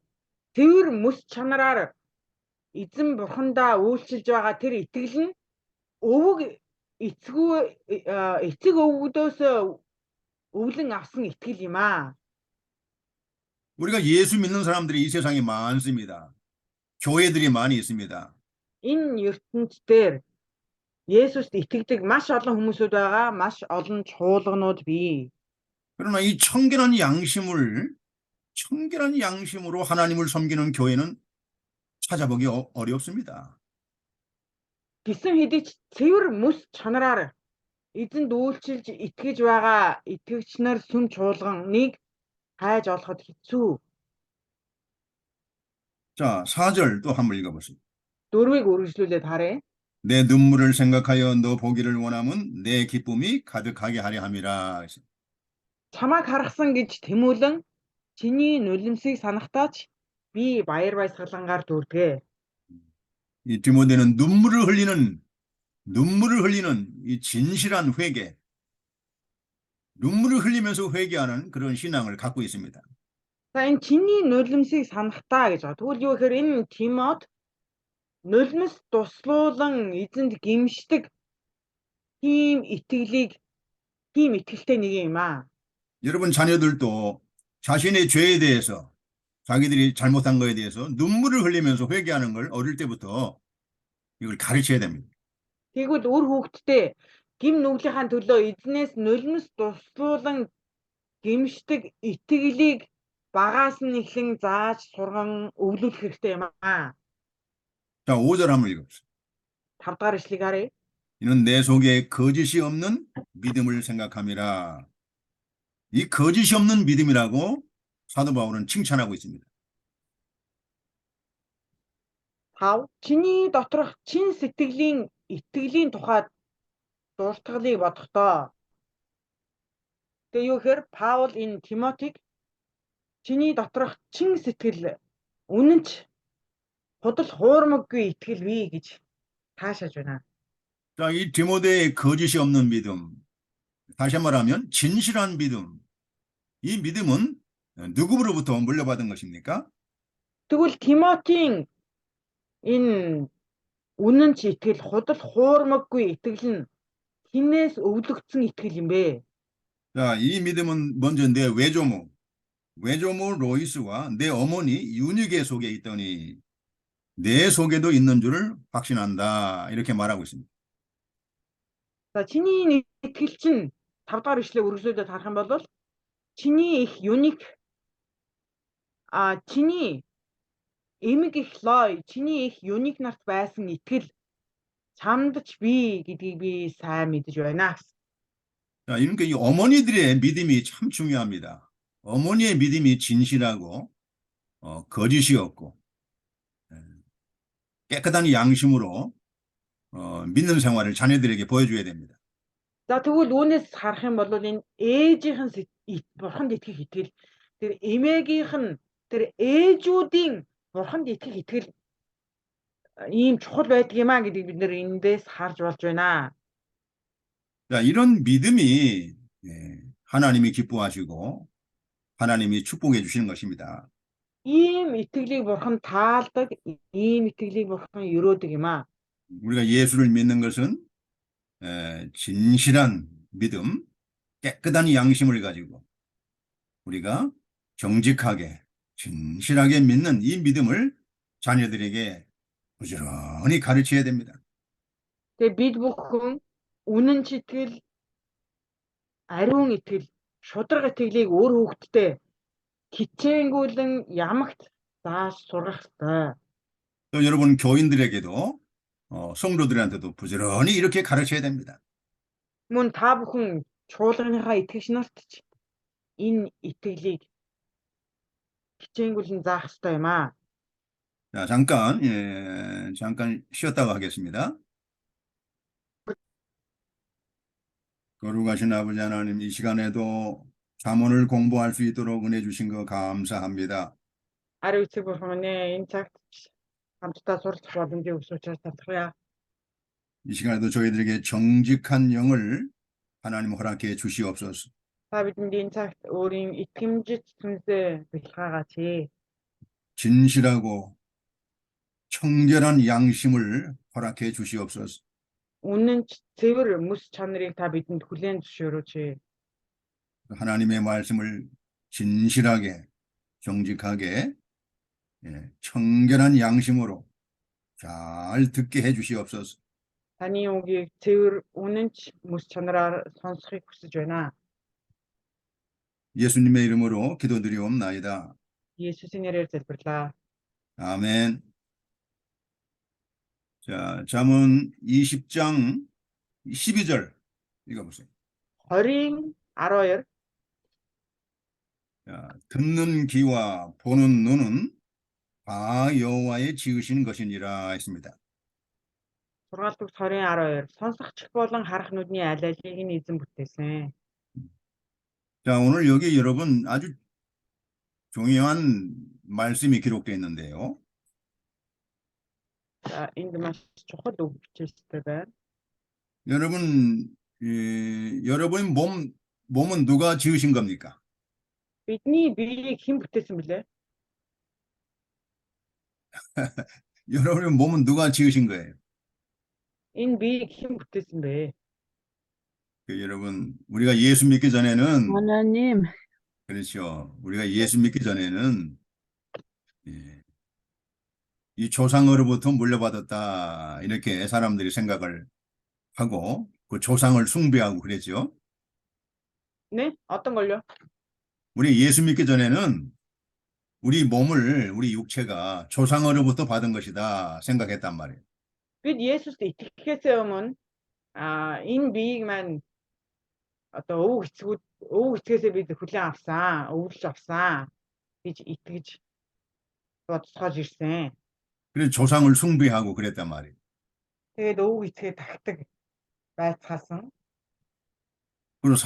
цэвэр мэс чанараар эзэн бурхандаа үйлчилж байгаа тэр итгэл нь эцэг өвгдөөс өвлөн авсан итгэл юм аа. 우리가 예수 믿는 사람들이 이 세상에 많습니다. 교회들이 많이 있습니다. Энэ ертөнд дээр Есүст итгэдэг маш олон хүмүүсүүд байгаа, маш олон чуулганууд бий. 그러나 이 청결한 양심으로 하나님을 섬기는 교회는 찾아보기 어렵습니다. Гэсэн хэдий ч цэвэр мэс чанараар эзэнд үйлчилж итгэж байгаа итгэгч нар сүм чуулганыг хайж олоход хэцүү. 자, 4절 또 한번 읽어보세요. 4-ыг үргэлжлүүлээд харъя. 내 눈물을 생각하여 너 보기를 원하면 내 기쁨이 가득하게 하려 함이라. Чамайг харгасан гэж тэмүүлэн чиний нулимсыг санахтаач би баяр баясгалангаар дүрдэгэ. 이 디모데는 눈물을 흘리는 이 진실한 회개, 눈물을 흘리면서 회개하는 그런 신앙을 갖고 있습니다. За энэ чиний нулимсыг санахтаа гэж байгаа. Тэгвэл юу гэхээр энэ Тимот нулимс туслуулан эзэнд гимшдэг тийм итгэлтэй нэг юм аа. 여러분 자녀들도 자신의 죄에 대해서 자기들이 잘못한 거에 대해서 눈물을 흘리면서 회개하는 걸 어릴 때부터 이걸 가르쳐야 됩니다. Тэгвэл үр хүүхдтэй гим нүглийнхаа төлөө эзнээс нулимс туслуулан гимшдэг итгэлийг багаас нь ихлэн зааж сурган өвлүүлэх хэрэгтэй юм аа. 자, 5절 한번 읽어보세요. 5-р эшлэгийг харъя. 이는 내 속에 거짓이 없는 믿음을 생각함이라. 이 거짓이 없는 믿음이라고 사도 바울은 칭찬하고 있습니다. 5. Чиний доторх чин итгэлийн тухайд дуртгалыг бодохдоо. Тэгээ юу гэхээр Паул энэ Тимотиг чиний доторх чин сэтгэл үнэнч худал хуурмаггүй итгэл бий гэж таашааж байна. 자, 이 디모데의 거짓이 없는 믿음, 다시 말하면 진실한 믿음, 이 믿음은 누구로부터 물려받은 것입니까? Тэгвэл Тимотийн энэ үнэнч итгэл худал хуурмаггүй 이тгэл нь хинээс өвлөгдсөн итгэл юм бэ? 자, 이 믿음은 먼저 내 외조모 로이스와 내 어머니 유니게 속에 있더니 내 속에도 있는 줄을 확신한다. 이렇게 말하고 있습니다. За чиний итгэл чинь 5-р ишлэгийг үргэлжлүүлээд харах юм бол чиний их юник чиний эмэг их лой чиний их юник нарт байсан итгэл чамд ч бий гэдгийг би сайн мэдэж байна. 자, 그러니까 이 어머니들의 믿음이 참 중요합니다. 어머니의 믿음이 진실하고 거짓이 없고 깨끗한 양심으로 믿는 생활을 자녀들에게 보여줘야 됩니다. За тэгвэл үүнээс харах юм бол энэ ээжийнхэн бурханд итгэх итгэл тэр эмээгийнх нь тэр ээжүүдийн бурханд итгэх итгэл ийм чухал байдаг юм а гэдгийг бид нэр эндээс харж болж байна. 자, 이런 믿음이 하나님이 기뻐하시고 하나님이 축복해 주시는 것입니다. Ийм итгэлийг бурхан таалдаг, ийм итгэлийг бурхан өрөөдөг юм а. 우리가 예수를 믿는 것은 진실한 믿음, 깨끗한 양심을 가지고 우리가 정직하게, 진실하게 믿는 이 믿음을 자녀들에게 부지런히 가르쳐야 됩니다. Тэгээ бид бүхэн үнэн ч итгэл, ариун итгэл, шударга итгэлийг өөр хүүхэдтэй хичээнгүйлэн ямагт зааж сургах ёстой. 또 여러분 교인들에게도 성도들한테도 부지런히 이렇게 가르쳐야 됩니다. Мөн та бүхэн чуулганыхаа итгэгч нарт ч энэ итгэлийг хичээнгүйлэн заах ёстой юм а. 자, 잠깐 쉬었다가 하겠습니다. 거룩하신 아버지 하나님, 이 시간에도 잠언을 공부할 수 있도록 은혜 주신 거 감사합니다. Ариун эцэг бурхан энэ цагт хамтдаа суралцах боломжийг өгсөн учраас талархъя. 이 시간에도 저희들에게 정직한 영을 하나님 허락해 주시옵소서. Та бидэнд энэ цагт өөрийн итгэмжит сүнсээ бэлгаагаач. 진실하고 청결한 양심을 허락해 주시옵소서. Үнэн ч цэвэр мэс чанарыг та бидэнд хүлээн зөвшөөрөөч. 하나님의 말씀을 진실하게, 정직하게, 청결한 양심으로 잘 듣게 해 주시옵소서. Таны үгийг цэвэр үнэн ч мэс чанараар сонсохыг хүсэж байна. 예수님의 이름으로 기도드리옵나이다. Есүсийн нэрээр залбирлаа. 아멘. 자, 잠언 20장 12절 읽어보세요. 20-12 자, 듣는 귀와 보는 눈은 다 여호와의 지으신 것이니라 했습니다. сургаалт 20-12 сонсох чих болон харах нүдний аль алийг нь эзэн бүтээсэн. 자, 오늘 여기 여러분 아주 중요한 말씀이 기록되어 있는데요. За энд маш чухал үг бичээстэй байна. 여러분, 여러분 몸은 누가 지으신 겁니까? Бидний биеийг хэн бүтээсэн бэлээ? 여러분의 몸은 누가 지으신 거예요? Энэ биеийг хэн бүтээсэн бэ? 여러분, 우리가 예수 믿기 전에는 하나님, 그렇죠. 우리가 예수 믿기 전에는 이 조상으로부터 물려받았다 이렇게 사람들이 생각을 하고 그 조상을 숭배하고 그랬죠. 네? 어떤 걸요? 우리 예수 믿기 전에는 우리 육체가 조상으로부터 받은 것이다 생각했단 말이에요. Бид Есүст итгэхээс өмнө энэ биеийг маань одоо өвөг эцгээсээ бид хүлээн авсан, өвлж авсан гэж итгэж бодцоож ирсэн. 그래서 조상을 숭배하고 그랬단 말이에요. Тэгээд өвөг эцгээ тагтаг байцгаасан. 그리고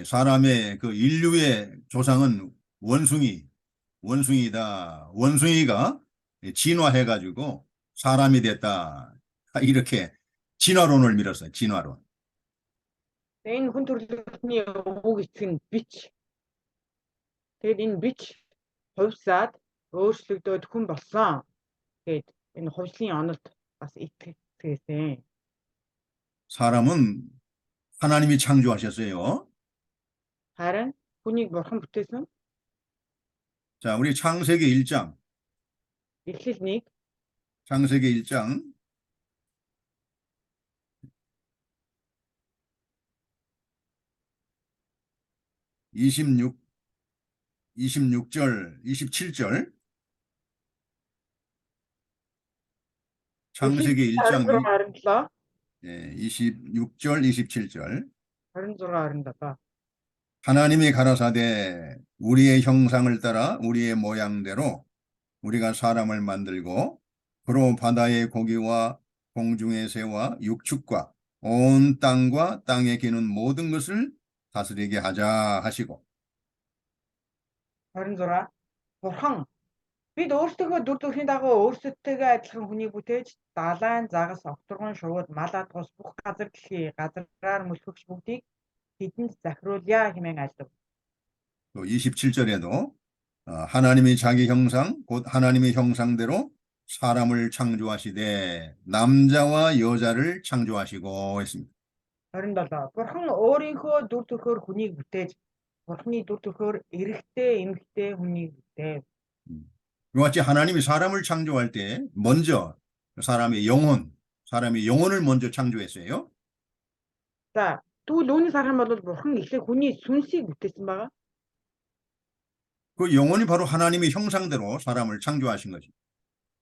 사람의 그 인류의 조상은 원숭이다. 원숭이가 진화해가지고 사람이 됐다. 이렇게 진화론을 밀었어요. 진화론. Энэ хүн төрөлхтний өвөг эцэг нь бич. Тэгээд энэ бич хувьсаад өөрчлөгдөөд хүн болсон. Тэгээд энэ хувьслын онолд бас итгэсэн. 사람은 하나님이 창조하셨어요. Харин хүнийг бурхан бүтээсэн. 자, 우리 창세기 1장. Эхлэл 1 창세기 1장 26절, 27절. 창세기 1장 26 26절, 27절. 27 하나님이 가라사대 우리의 형상을 따라 우리의 모양대로 우리가 사람을 만들고 그로 바다의 고기와 공중의 새와 육축과 온 땅과 땅에 기는 모든 것을 다스리게 하자 하시고 26. Бурхан бид өөрсдөө дүр төрхийн дагуу өөрсдөө адилхан хүнийг бүтээж далайн загас огторгон шувууд мал адгус бүх газар дэлхий газраар мөлхөгч бүгдийг бидэнд захируулъя хэмээн альдав. 또 27절에도 하나님이 자기 형상 곧 하나님의 형상대로 사람을 창조하시되 남자와 여자를 창조하시고 했습니다. 27. Бурхан өөрийнхөө дүр төрхөөр хүнийг бүтээж Бурханы дүр төрхөөр эрэгтэй эмэгтэй хүнийг бүтээв. 이와 같이 하나님이 사람을 창조할 때 먼저 사람의 영혼을 먼저 창조했어요. За тэгвэл үүний сархан бол Бурхан эхлээд хүний сүнсийг бүтээсэн байгаа. 그 영혼이 바로 하나님의 형상대로 사람을 창조하신 거죠.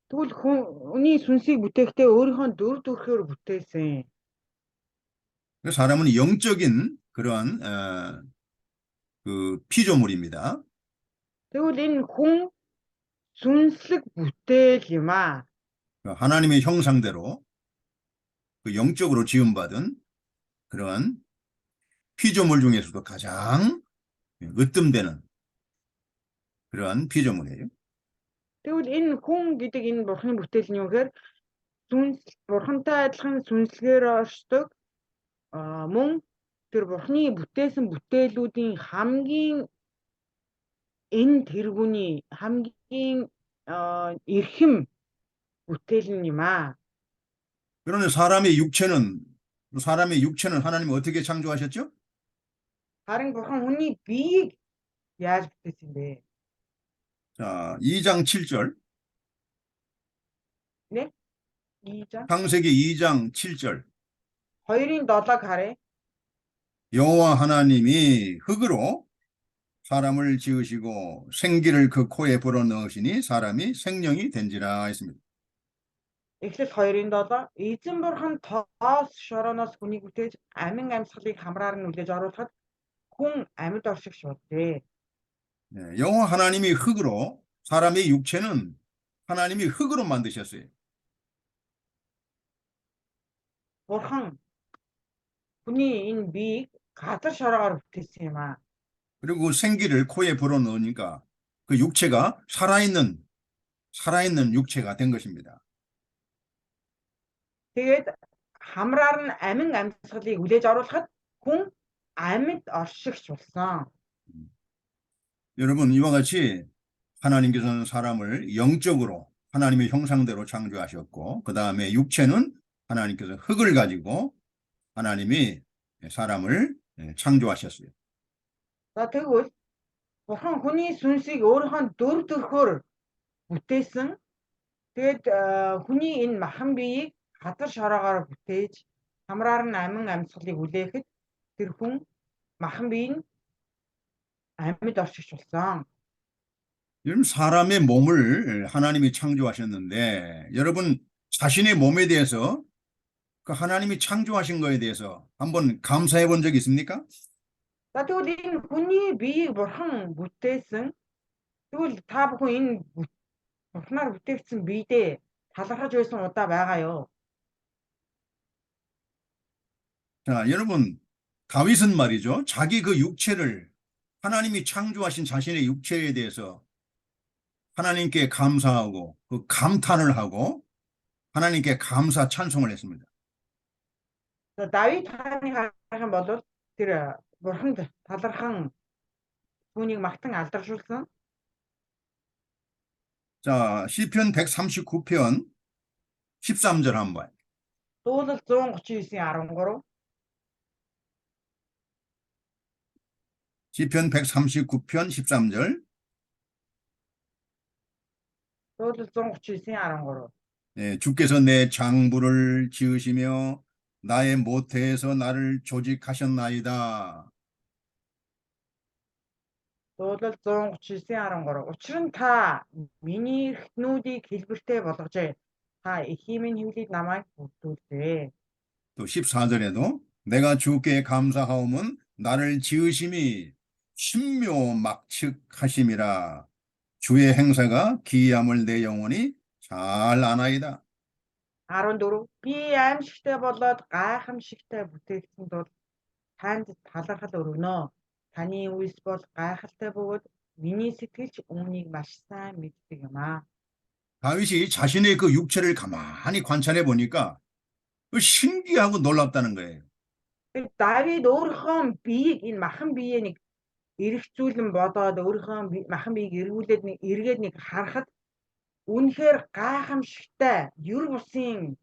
Тэгвэл хүний сүнсийг бүтээхдээ өөрийнхөө дүр төрхөөр бүтээсэн. 그래서 사람은 영적인 그런 그 피조물입니다. Тэгвэл энэ хүн сүнслэг бүтээл юм аа. 하나님의 형상대로 그 영적으로 지음받은 그런 피조물 중에서도 가장 으뜸되는 그러한 피조물이에요. Тэгвэл энэ хүн гэдэг энэ Бурханы бүтээл нь юу гэхээр сүнс Бурхантай адилхан сүнслэгээр оршдог мөн тэр Бурханы бүтээсэн бүтээлүүдийн хамгийн энэ тэргүүний хамгийн эрхэм бүтээл нь юм аа. 그러면 사람의 육체는 하나님 어떻게 창조하셨죠? Харин Бурхан хүний биеийг яаж бүтээсэн бэ? 자, 2장 7절. Нэ? 2장 창세기 2장 7절. 2-ын 7-ыг харъя. 여호와 하나님이 흙으로 사람을 지으시고 생기를 그 코에 불어넣으시니 사람이 생명이 된지라 했습니다. Эхлэл 2-ын 7 эзэн бурхан тоос шорооноос хүнийг бүтээж амин амьсгалыг хамраар нь үлээж оруулахад хүн амьд оршигч болжээ. 여호와 하나님이 흙으로 사람의 육체는 하나님이 흙으로 만드셨어요. Бурхан хүний энэ биеийг газар шороогоор бүтээсэн юм аа. 그리고 그 생기를 코에 불어넣으니까 그 육체가 살아있는 육체가 된 것입니다. Тэгээд хамраар нь амин амьсгалыг үлээж оруулахад хүн амьд оршигч болсон. 여러분, 이와 같이 하나님께서는 사람을 영적으로 하나님의 형상대로 창조하셨고 그 다음에 육체는 하나님께서 흙을 가지고 하나님이 사람을 창조하셨어요. За тэгвэл бурхан хүний сүнсийг өөрийнхөө дүр төрхөөр бүтээсэн. Тэгээд хүний энэ махан биеийг газар шороогоор бүтээж хамраар нь амин амьсгалыг үлээхэд тэр хүн махан бие нь амьд оршигч болсон. 여러분, 사람의 몸을 하나님이 창조하셨는데 여러분 자신의 몸에 대해서 그 하나님이 창조하신 거에 대해서 한번 감사해 본 적 있습니까? За тэгвэл энэ хүний биеийг бурхан бүтээсэн. Тэгвэл та бүхэн энэ бурханаар бүтээгдсэн биедээ талархаж байсан удаа байгаа юу? 자, 여러분, 다윗은 말이죠. 자기 그 육체를 하나님이 창조하신 자신의 육체에 대해서 하나님께 감사하고 그 감탄을 하고 하나님께 감사 찬송을 했습니다. За Давид хааны харах юм бол тэр бурханд талархан түүнийг магтан алдаршуулсан. 자, 시편 139편 13절 한번. Дуулал 139:13. 시편 139편 13절. Дуулал 139:13. 주께서 내 장부를 지으시며 나의 모태에서 나를 조직하셨나이다. Дуулал 139:13. Учир нь та миний эхнүүдийг хэлбэртэй болгожээ. Та эхийн минь хөвлөд намайг бүрдүүлээ. 또 14절에도 내가 주께 감사하오면 나를 지으심이 신묘막측하심이라. 주의 행사가 기이함을 내 영혼이 잘 아나이다. 14. Би аимшигтай болоод гайхамшигтай бүтээсэн тул танд талархал өргөнө. Таны үйлс бол гайхалтай бөгөөд миний сэтгэлч үүнийг маш сайн мэддэг юм аа. 다윗이 자신의 그 육체를 가만히 관찰해 보니까 신기하고 놀랍다는 거예요. Тэр Давид өөрийнхөө биеийг энэ махан биеэ нэг эргцүүлэн бодоод өөрийнхөө махан биеийг эргүүлээд эргээд харахад үнэхээр гайхамшигтай юр бусын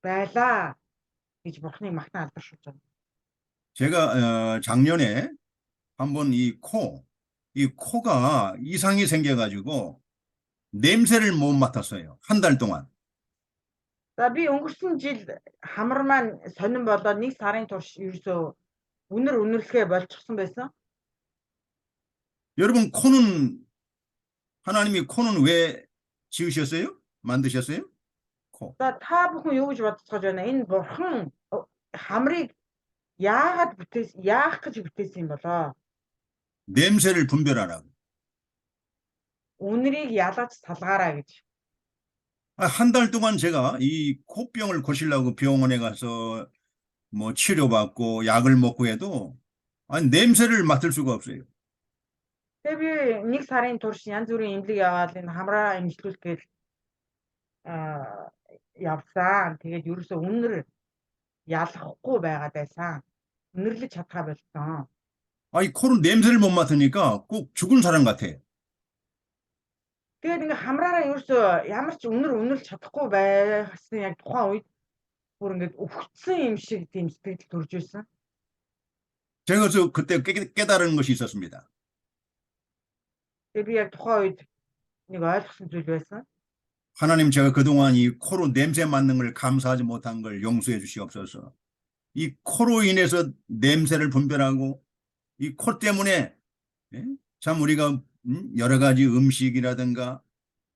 байлаа гэж бурхныг магтан алдаршуулж байна. 제가 작년에 한번 이 코가 이상이 생겨가지고 냄새를 못 맡았어요. 한 달 동안. За би өнгөрсөн жил хамар маань сонирн болоод нэг сарын турш ерөөсөө үнэрлэхээ болчихсон байсан. 여러분, 하나님이 코는 왜 지으셨어요? 만드셨어요? 코. За та бүхэн юу гэж бодцоож байна? Энэ бурхан хамрыг яагаад яах гэж бүтээсэн юм болоо? 냄새를 분별하라고. Үнэрийг ялгаж салгаараа гэж. 한 달 동안 제가 이 코병을 고치려고 병원에 가서 뭐 치료받고 약을 먹고 해도 아니, 냄새를 맡을 수가 없어요. Тэгээ би нэг сарын турш янз бүрийн эмнэлэг яваад энэ хамраа эмчилүүлэхээр явсан. Тэгээд ерөөсөө үнэр ялахгүй байгаад байсан. үнэрлэж чадхаа болсон. 아니, 코로 냄새를 못 맡으니까 꼭 죽은 사람 같아요. Тэгээд ингээ хамраараа ерөөсөө ямар ч үнэрлж чадахгүй байсан яг тухайн үед бүр ингээд өвгцсэн юм шиг тийм сэтгэл төрж байсан. 제가 그때 깨달은 것이 있었습니다. Тэгээд би яг тухайн үед нэг ойлгосон зүйл байсан. 하나님, 제가 그동안 이 코로 냄새 맡는 걸 감사하지 못한 걸 용서해 주시옵소서. 이 코로 인해서 냄새를 분별하고 이 코 때문에 참 우리가 여러 가지 음식이라든가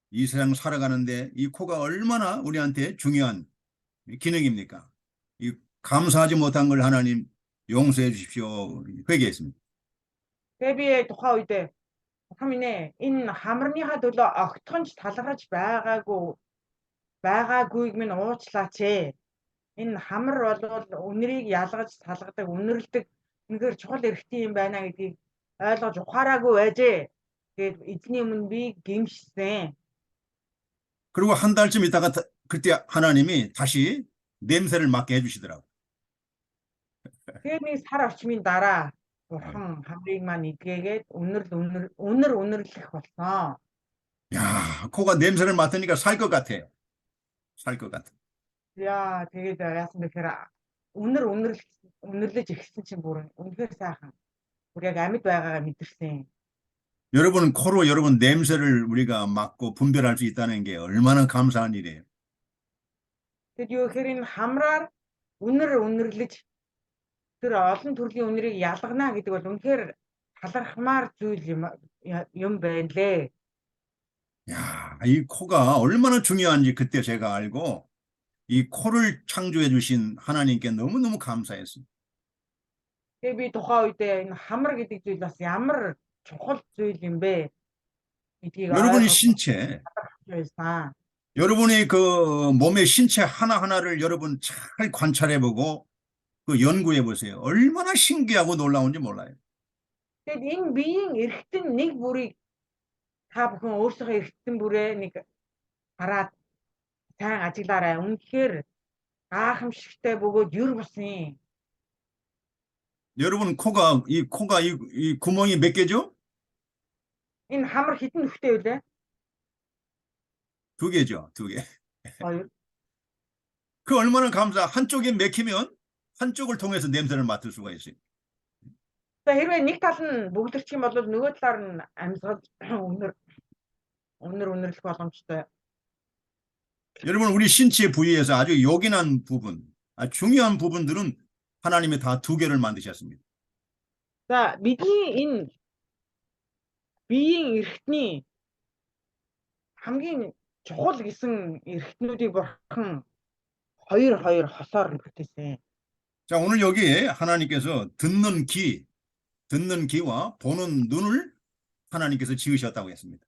이 세상 살아가는데 이 코가 얼마나 우리한테 중요한 기능입니까? 이 감사하지 못한 걸 하나님 용서해 주십시오. 회개했습니다. Тэгээд би тухайн үед хаминэ энэ хамарныхаа төлөө огтхонч талархаж байгаагүйг минь уучлаач ээ. Энэ хамар бол үнэрийг ялгаж салгадаг, үнэрлдэг үнэхээр чухал эрхтэн юм байна гэдгийг ойлгож ухаараагүй байжээ. Тэгээд эзний өмнө би гимшсэн. 그리고 한 달쯤 있다가 그때 하나님이 다시 냄새를 맡게 해주시더라고요. Тэгээд нэг сар орчмын дараа бурхан хамрыг маань идгээгээд үнэрлэх болсон. 야, 코가 냄새를 맡으니까 살 것 같아요. 살 것 같아. Яа, тэгээд яасан бэхээр үнэрлэж ирсэн чинь бүр үнэхээр сайхан. Бүр яг амьд байгаагаа мэдэрсэн. 여러분, 코로 여러분 냄새를 우리가 맡고 분별할 수 있다는 게 얼마나 감사한 일이에요. Тэгэд юу гэхээр энэ хамраар үнэрлэж тэр олон төрлийн үнэрийг ялгана гэдэг бол үнэхээр талархмаар зүйл юм байна лээ. 야, 이 코가 얼마나 중요한지 그때 제가 알고 이 코를 창조해 주신 하나님께 너무너무 감사했습니다. Тэгээ би тухайн үедээ энэ хамар гэдэг зүйл бас ямар чухал зүйл юм бэ гэдгийг 여러분의 신체, ойлгосон. 여러분의 그 몸의 신체 하나하나를 여러분 잘 관찰해보고 그 연구해보세요. 얼마나 신기하고 놀라운지 몰라요. Тэгэд энэ биеийн эрхтэн нэг бүрийг та бүхэн өөрсдөө эрхтэн бүрээ нэг хараад сайн ажиглаарай. Үнэхээр гайхамшигтай бөгөөд юр бусын. 여러분, 이 구멍이 몇 개죠? Энэ хамар хитэн нүхтэй үлээ? 2개죠, 2개. Хоёр. 그 얼마나 한쪽에 맥히면 한쪽을 통해서 냄새를 맡을 수가 있어요. За хэрвээ нэг тал нь бүгдэрчих юм бол нөгөө талаар нь амьсгал үнэрлэх боломжтой. 여러분, 우리 신체 부위에서 아주 요긴한 부분, 중요한 부분들은 하나님이 다 2개를 만드셨습니다. За бидний энэ биеийн эрхтний хамгийн чухал гэсэн эрхтнүүдийг бурхан хоёр хосоор бүтээсэн. 자, 오늘 여기에 하나님께서 듣는 귀와 보는 눈을 하나님께서 지으셨다고 했습니다.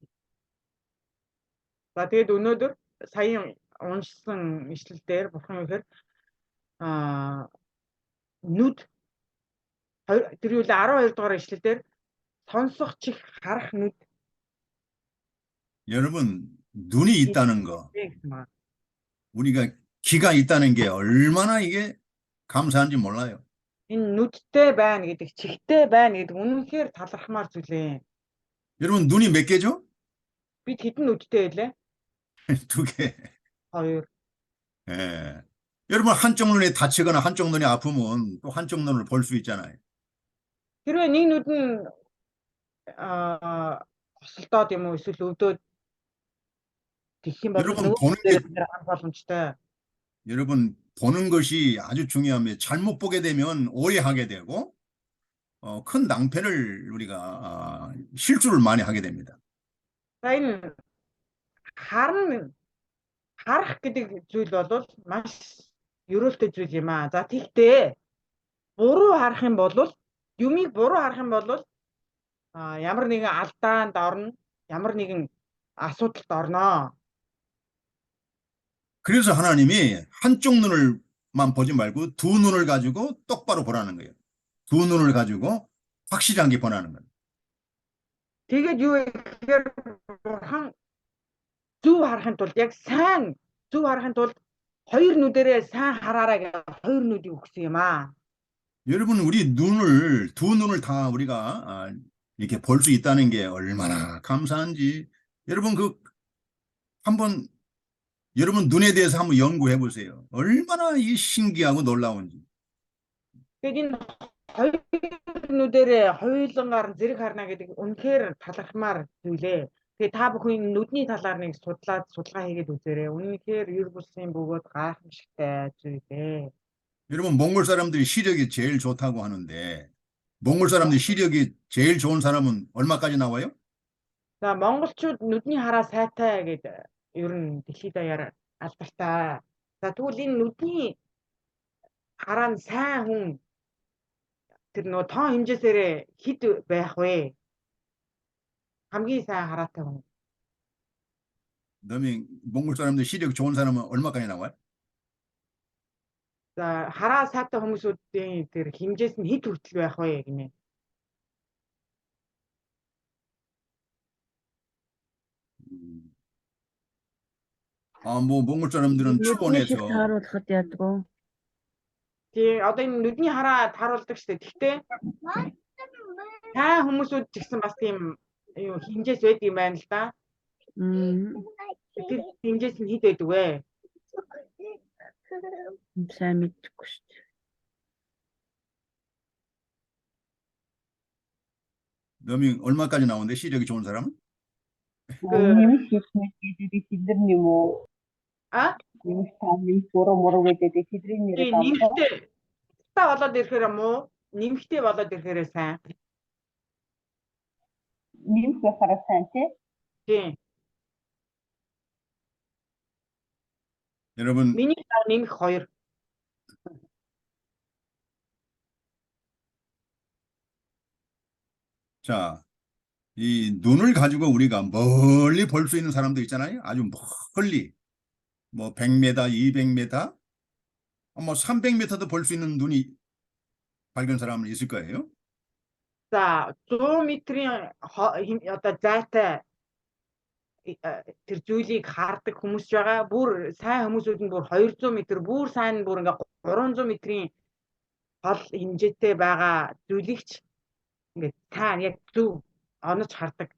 За тэгээд өнөөдөр саяхан уншсан ишлэлдэр бурхан юу гэхээр нүд тэр юу л 12 дугаар ишлэлдэр сонсох чих харах нүд 여러분, 눈이 있다는 거, гэсэн байна. 우리가 귀가 있다는 게 얼마나 이게 감사한지 몰라요. Энэ нүдтэй байна гэдэг, чихтэй байна гэдэг үнэнхээр талархмаар зүйлээ. 여러분, 눈이 몇 개죠? Бид хэдэн нүдтэй байлээ? 2개. 2. 예. 여러분, 한쪽 눈이 다치거나 한쪽 눈이 아프면 또 한쪽 눈을 볼 수 있잖아요. Хэрвээ нэг нүд нь хосолдоод юм уу эсвэл өвдөөд тэгэх юм бол 여러분, нөгөө 보는 дээр 게, харах боломжтой. 여러분, 보는 것이 아주 중요합니다. 잘못 보게 되면 오해하게 되고, 큰 낭패를 우리가, 실수를 많이 하게 됩니다. За энэ харах гэдэг зүйл бол маш ерөөлтэй зүйл юм аа. За тэгтээ буруу харах юм бол юмыг буруу харах юм бол ямар нэгэн алдаанд орно, ямар нэгэн асуудалд орно. 그래서 하나님이 한쪽 눈을만 보지 말고 두 눈을 가지고 똑바로 보라는 거예요. 두 눈을 가지고 확실하게 보라는 거예요. Тэгээд юу гэхээр бурхан зөв харахын тулд яг сайн зөв харахын тулд хоёр нүдэрээ сайн хараарай гэж хоёр нүдийг өгсөн юм аа. 여러분, 두 눈을 다 우리가 이렇게 볼 수 있다는 게 얼마나 감사한지. 여러분, 한번 여러분 눈에 대해서 한번 연구해 보세요. 얼마나 이 신기하고 놀라운지. Тэгээд энэ хоёр нүдэрээ хоёулангаар зэрэг харна гэдэг үнэхээр талархмаар зүйлээ. Тэгээд та бүхэн нүдний талаар нэг судалгаа хийгээд үзээрэй. Үнэхээр ер бусын бөгөөд гайхамшигтай зүйлээ. 여러분, 몽골 사람들이 시력이 제일 좋다고 하는데 몽골 사람들이 시력이 제일 좋은 사람은 얼마까지 나와요? За монголчууд нүдний хараа сайтай гэдэг ер нь дэлхийд даяар алдартай. За тэгвэл энэ нүдний хараа нь сайн хүн тэр нөө тоон хэмжээсээрээ хэд байх вэ? хамгийн сайн хараатай хүн. 그다음에 몽골 사람들 시력 좋은 사람은 얼마까지 나와요? За хараа сайтай хүмүүсүүдийн тэр хэмжээс нь хэд хүртэл байх вэ гинэ. 뭐 몽골 사람들은 Нүдний шиг 초원에서 тааруулахад ядгүй. Тэгээ одоо энэ нүдний хараа тааруулдаг штэ. Тэгтээ сайн хүмүүсүүд ч гэсэн бас тийм юу хэмжээс байдаг юм байна л да. Тэр хэмжээс нь хэд байдаг вэ? Сайн мэдчихгүй шүү дээ. 그다음에 얼마까지 나오는데 시력이 좋은 사람은? Нэмэх хийх гэдэг тэдэр юм уу? Нэмэх таа нэмэх буруу гэдэг тэдний нэрээр Нэмэгтэй та болоод ирэхээр муу, нэмэгтэй болоод ирэхээр сайн. нэмэх байхаараа сайн тий. Тийм. 여러분, Миний нэмэх 2. 자, 이 눈을 가지고 우리가 멀리 볼 수 있는 사람도 있잖아요. 아주 멀리, 뭐 100m, 200m, 뭐 300m도 볼 수 있는 눈이 밝은 사람은 있을 거예요. За 100 метрийн одоо зайтай тэр зүйлийг хаардаг хүмүүс байгаа. Бүр сайн хүмүүсүүд нь бүр 200 м, бүр сайн нь бүр ингээ 300 метрийн хол хэмжээтэй байгаа зүйлийг ч ингээ сайн яг зөв онож хардаг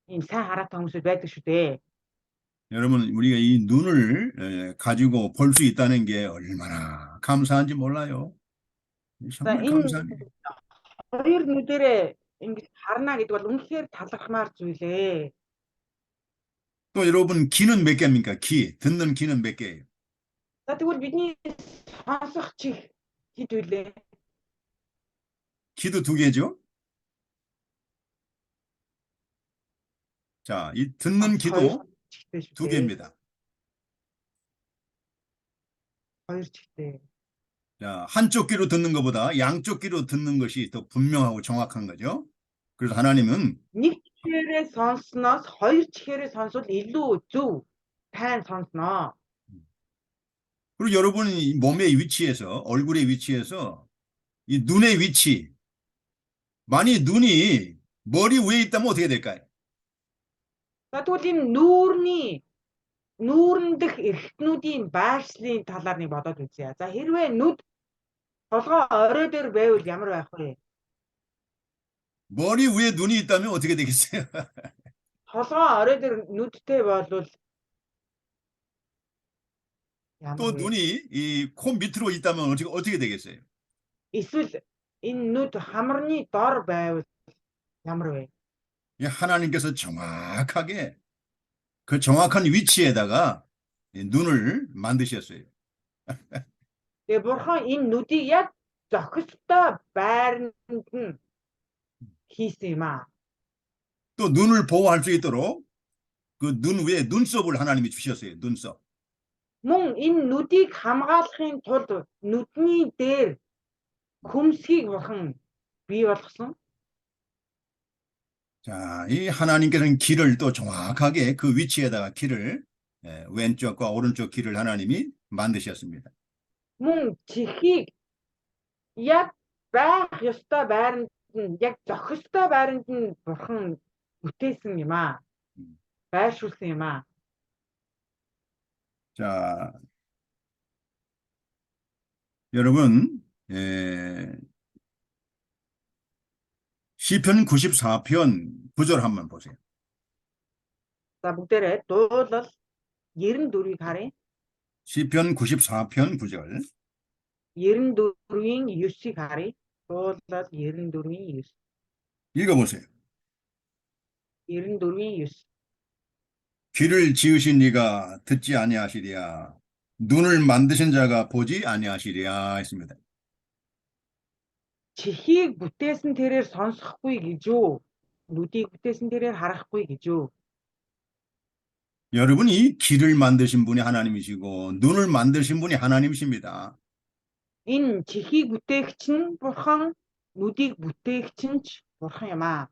ийм сайн хараатай хүмүүсүүд байдаг шүү дээ. 여러분, 우리가 이 눈을 가지고 볼 수 있다는 게 얼마나 감사한지 몰라요. 정말 감사해요. Хоёр нүдэрээ ингэж харна гэдэг бол үнэхээр талархмаар зүйлээ. 또 여러분, 귀는 몇 개입니까? 듣는 귀는 몇 개예요? За тэгвэл бидний сонсох чих хэд вэ? 귀도 2개죠? 자, 이 듣는 귀도 2개입니다. хоёр чихтэй. 자, 한쪽 귀로 듣는 것보다 양쪽 귀로 듣는 것이 더 분명하고 정확한 거죠. 그래서 하나님은 Нэг чихээрээ сонсноос хоёр чихээрээ сонсвол илүү зөв тайн сонсноо. 그리고 여러분이 몸의 위치에서, 얼굴의 위치에서 이 눈의 위치, 만약 눈이 머리 위에 있다면 어떻게 될까요? За тэгвэл энэ нүүрэн дэх эрхтнүүдийн байршлын талаар нэг бодоод үзье. За хэрвээ нүд толгой орой дээр байвал ямар байх вэ? 머리 위에 눈이 있다면 어떻게 되겠어요? толгой орой дээр нүдтэй болвол ямар 또 вэ? 눈이 이 코 밑으로 있다면 어떻게 되겠어요? Эсвэл энэ нүд хамарны дор байвал ямар вэ? 이 하나님께서 정확하게 그 정확한 위치에다가 이 눈을 만드셨어요. Тэгээ бурхан энэ нүдийг яг зохистой байранд нь хийсэн юм аа. 또 눈을 보호할 수 있도록 그 눈 위에 눈썹을 하나님이 주셨어요. 눈썹. Мөн энэ нүдийг хамгаалахын тулд нүдний дээр хөмсгийг бурхан бий болгосон. 자, 이 하나님께서는 길을 또 정확하게 그 위치에다가 길을 왼쪽과 오른쪽 길을 하나님이 만드셨습니다. Мөн чихийг яг байх ёстой байранд нь яг зохистой байранд нь бурхан бүтээсэн юм аа. Байршуулсан юм аа. 자, 여러분, 시편 94편 9절 한번 보세요. За бүгдээрээ дуулал 94-ийг харъя. 시편 94편 9절. 94-ийн 9-ийг харъя. Дуулал 94-ийн 9. 읽어보세요. 94-ийн 9. 귀를 지으신 이가 듣지 아니하시리야. 눈을 만드신 자가 보지 아니하시리야 했습니다. Чихийг бүтээсэн тэрээр сонсохгүй гэж юу? Нүдийг бүтээсэн тэрээр харахгүй гэж юу? 여러분이 귀를 만드신 분이 하나님이시고 눈을 만드신 분이 하나님이십니다. Энэ чихийг бүтээгч нь бурхан, нүдийг бүтээгч нь ч бурхан юм аа.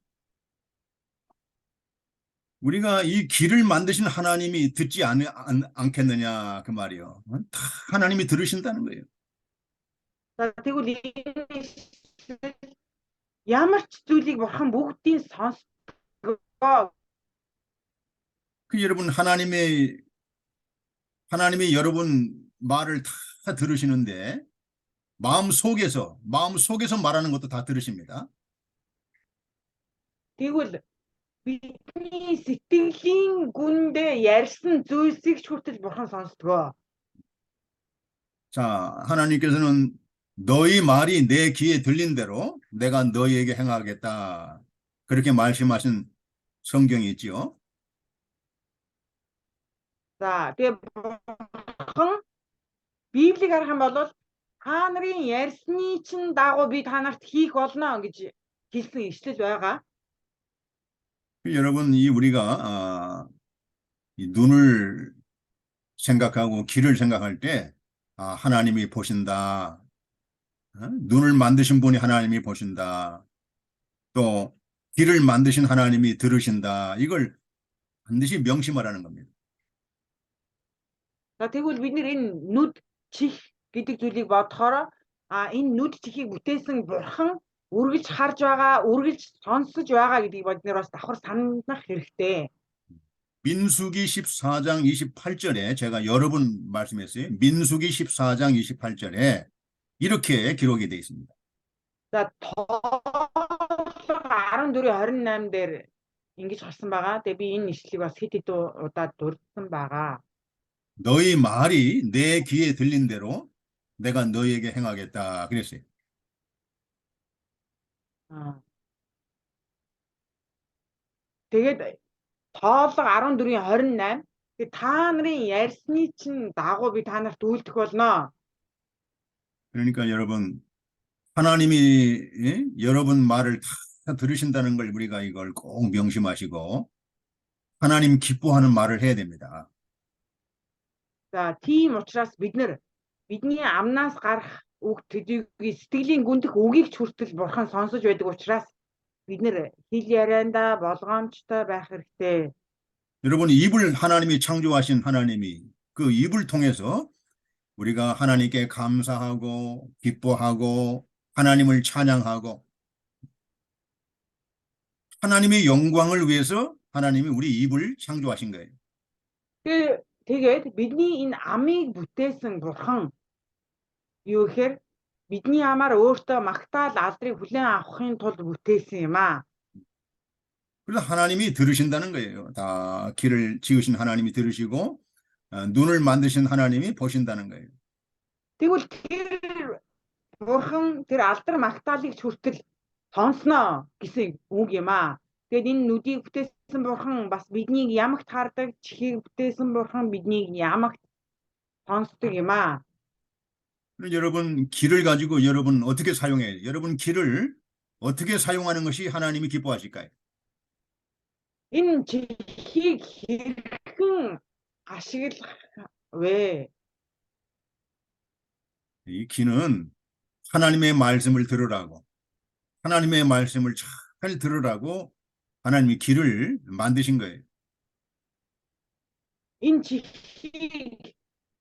우리가 이 귀를 만드신 하나님이 듣지 않겠느냐 그 말이요. 다 하나님이 들으신다는 거예요. За тэгвэл ямар ч зүйлийг бурхан бүгдийг сонсгоо. 그 여러분 하나님이 여러분 말을 다 들으시는데 마음 속에서 말하는 것도 다 들으십니다. Тэгвэл бидний сэтгэлийн гүндээ ярьсан зүйлсийг ч хүртэл бурхан сонсдгоо. 자, 하나님께서는 너희 말이 내 귀에 들린 대로 내가 너희에게 행하겠다. 그렇게 말씀하신 성경이 있지요. За тэгээ бурхан Библийг харах юм бол та нарын ярьсны чинь дагуу би та нарт хийх болно гэж хэлсэн ишлэл байгаа. 여러분, 우리가 이 눈을 생각하고 귀를 생각할 때 하나님이 보신다. 눈을 만드신 분이 하나님이 보신다. 또 귀를 만드신 하나님이 들으신다. 이걸 반드시 명심하라는 겁니다. За тэгвэл бид нэр энэ нүд чих гэдэг зүйлийг бодохоор энэ нүд чихийг бүтээсэн бурхан үргэлж харж байгаа, үргэлж сонсож байгаа гэдгийг бид нэр бас давхар санах хэрэгтэй. 민수기 14장 28절에 제가 여러 번 말씀했어요. 민수기 14장 28절에 이렇게 기록이 되어 있습니다. За 14:28 дээр ингэж гарсан байгаа. Тэгээ би энэ ишлэлийг бас хэд хэд удаа дурдсан байгаа. 너희 말이 내 귀에 들린 대로 내가 너희에게 행하겠다 그랬어요. Тэгээд тоолго 14:28 тэгээ та нарын ярьсны чинь дагуу би та нарт үйлдэх болно. 그러니까 여러분 하나님이 여러분 말을 다 들으신다는 걸 우리가 이걸 꼭 명심하시고 하나님 기뻐하는 말을 해야 됩니다. За тийм учраас бид нар бидний амнаас гарах үг төдийг сэтгэлийн гүндэх үгийг ч хүртэл бурхан сонсож байдаг учраас бид нар хэл ярианда болгоомжтой байх хэрэгтэй. 여러분, 입을 하나님이 창조하신 하나님이 그 입을 통해서 우리가 하나님께 감사하고 기뻐하고 하나님을 찬양하고 하나님의 영광을 위해서 하나님이 우리 입을 창조하신 거예요. Тэгээд бидний энэ амийг бүтээсэн бурхан юу гэхээр бидний амаар өөртөө магтаал алдрыг хүлээн авахын тулд бүтээсэн юм аа. 그래서 하나님이 들으신다는 거예요. 다 길을 지으신 하나님이 들으시고 눈을 만드신 하나님이 보신다는 거예요. Тэгвэл тэр бурхан тэр алдар магтаалыг хүртэл сонсноо гэсэн үг юм аа. Тэгээд энэ нүдийг бүтээсэн бурхан бас биднийг ямагт хардаг, чихийг бүтээсэн бурхан биднийг ямагт сонсдог юм аа. 여러분, 길을 가지고 여러분 어떻게 사용해요? 여러분 길을 어떻게 사용하는 것이 하나님이 기뻐하실까요? Энэ чихийг хэрхэн ашиглах вэ? 이 귀는 하나님의 말씀을 들으라고, 하나님의 말씀을 잘 들으라고 하나님이 귀를 만드신 거예요. Энэ чихийг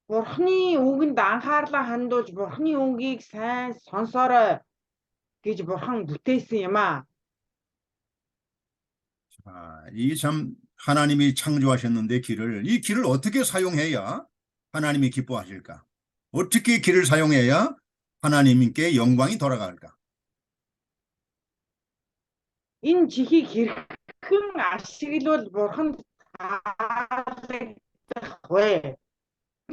бурхны үгэнд анхаарлаа хандуулж бурхны үгийг сайн сонсоорой гэж бурхан бүтээсэн юм аа. 이게 참 하나님이 창조하셨는데 이 길을 어떻게 사용해야 하나님이 기뻐하실까? 어떻게 길을 사용해야 하나님께 영광이 돌아갈까? Энэ чихийг хэрхэн ашиглавал бурханд таалагдах вэ?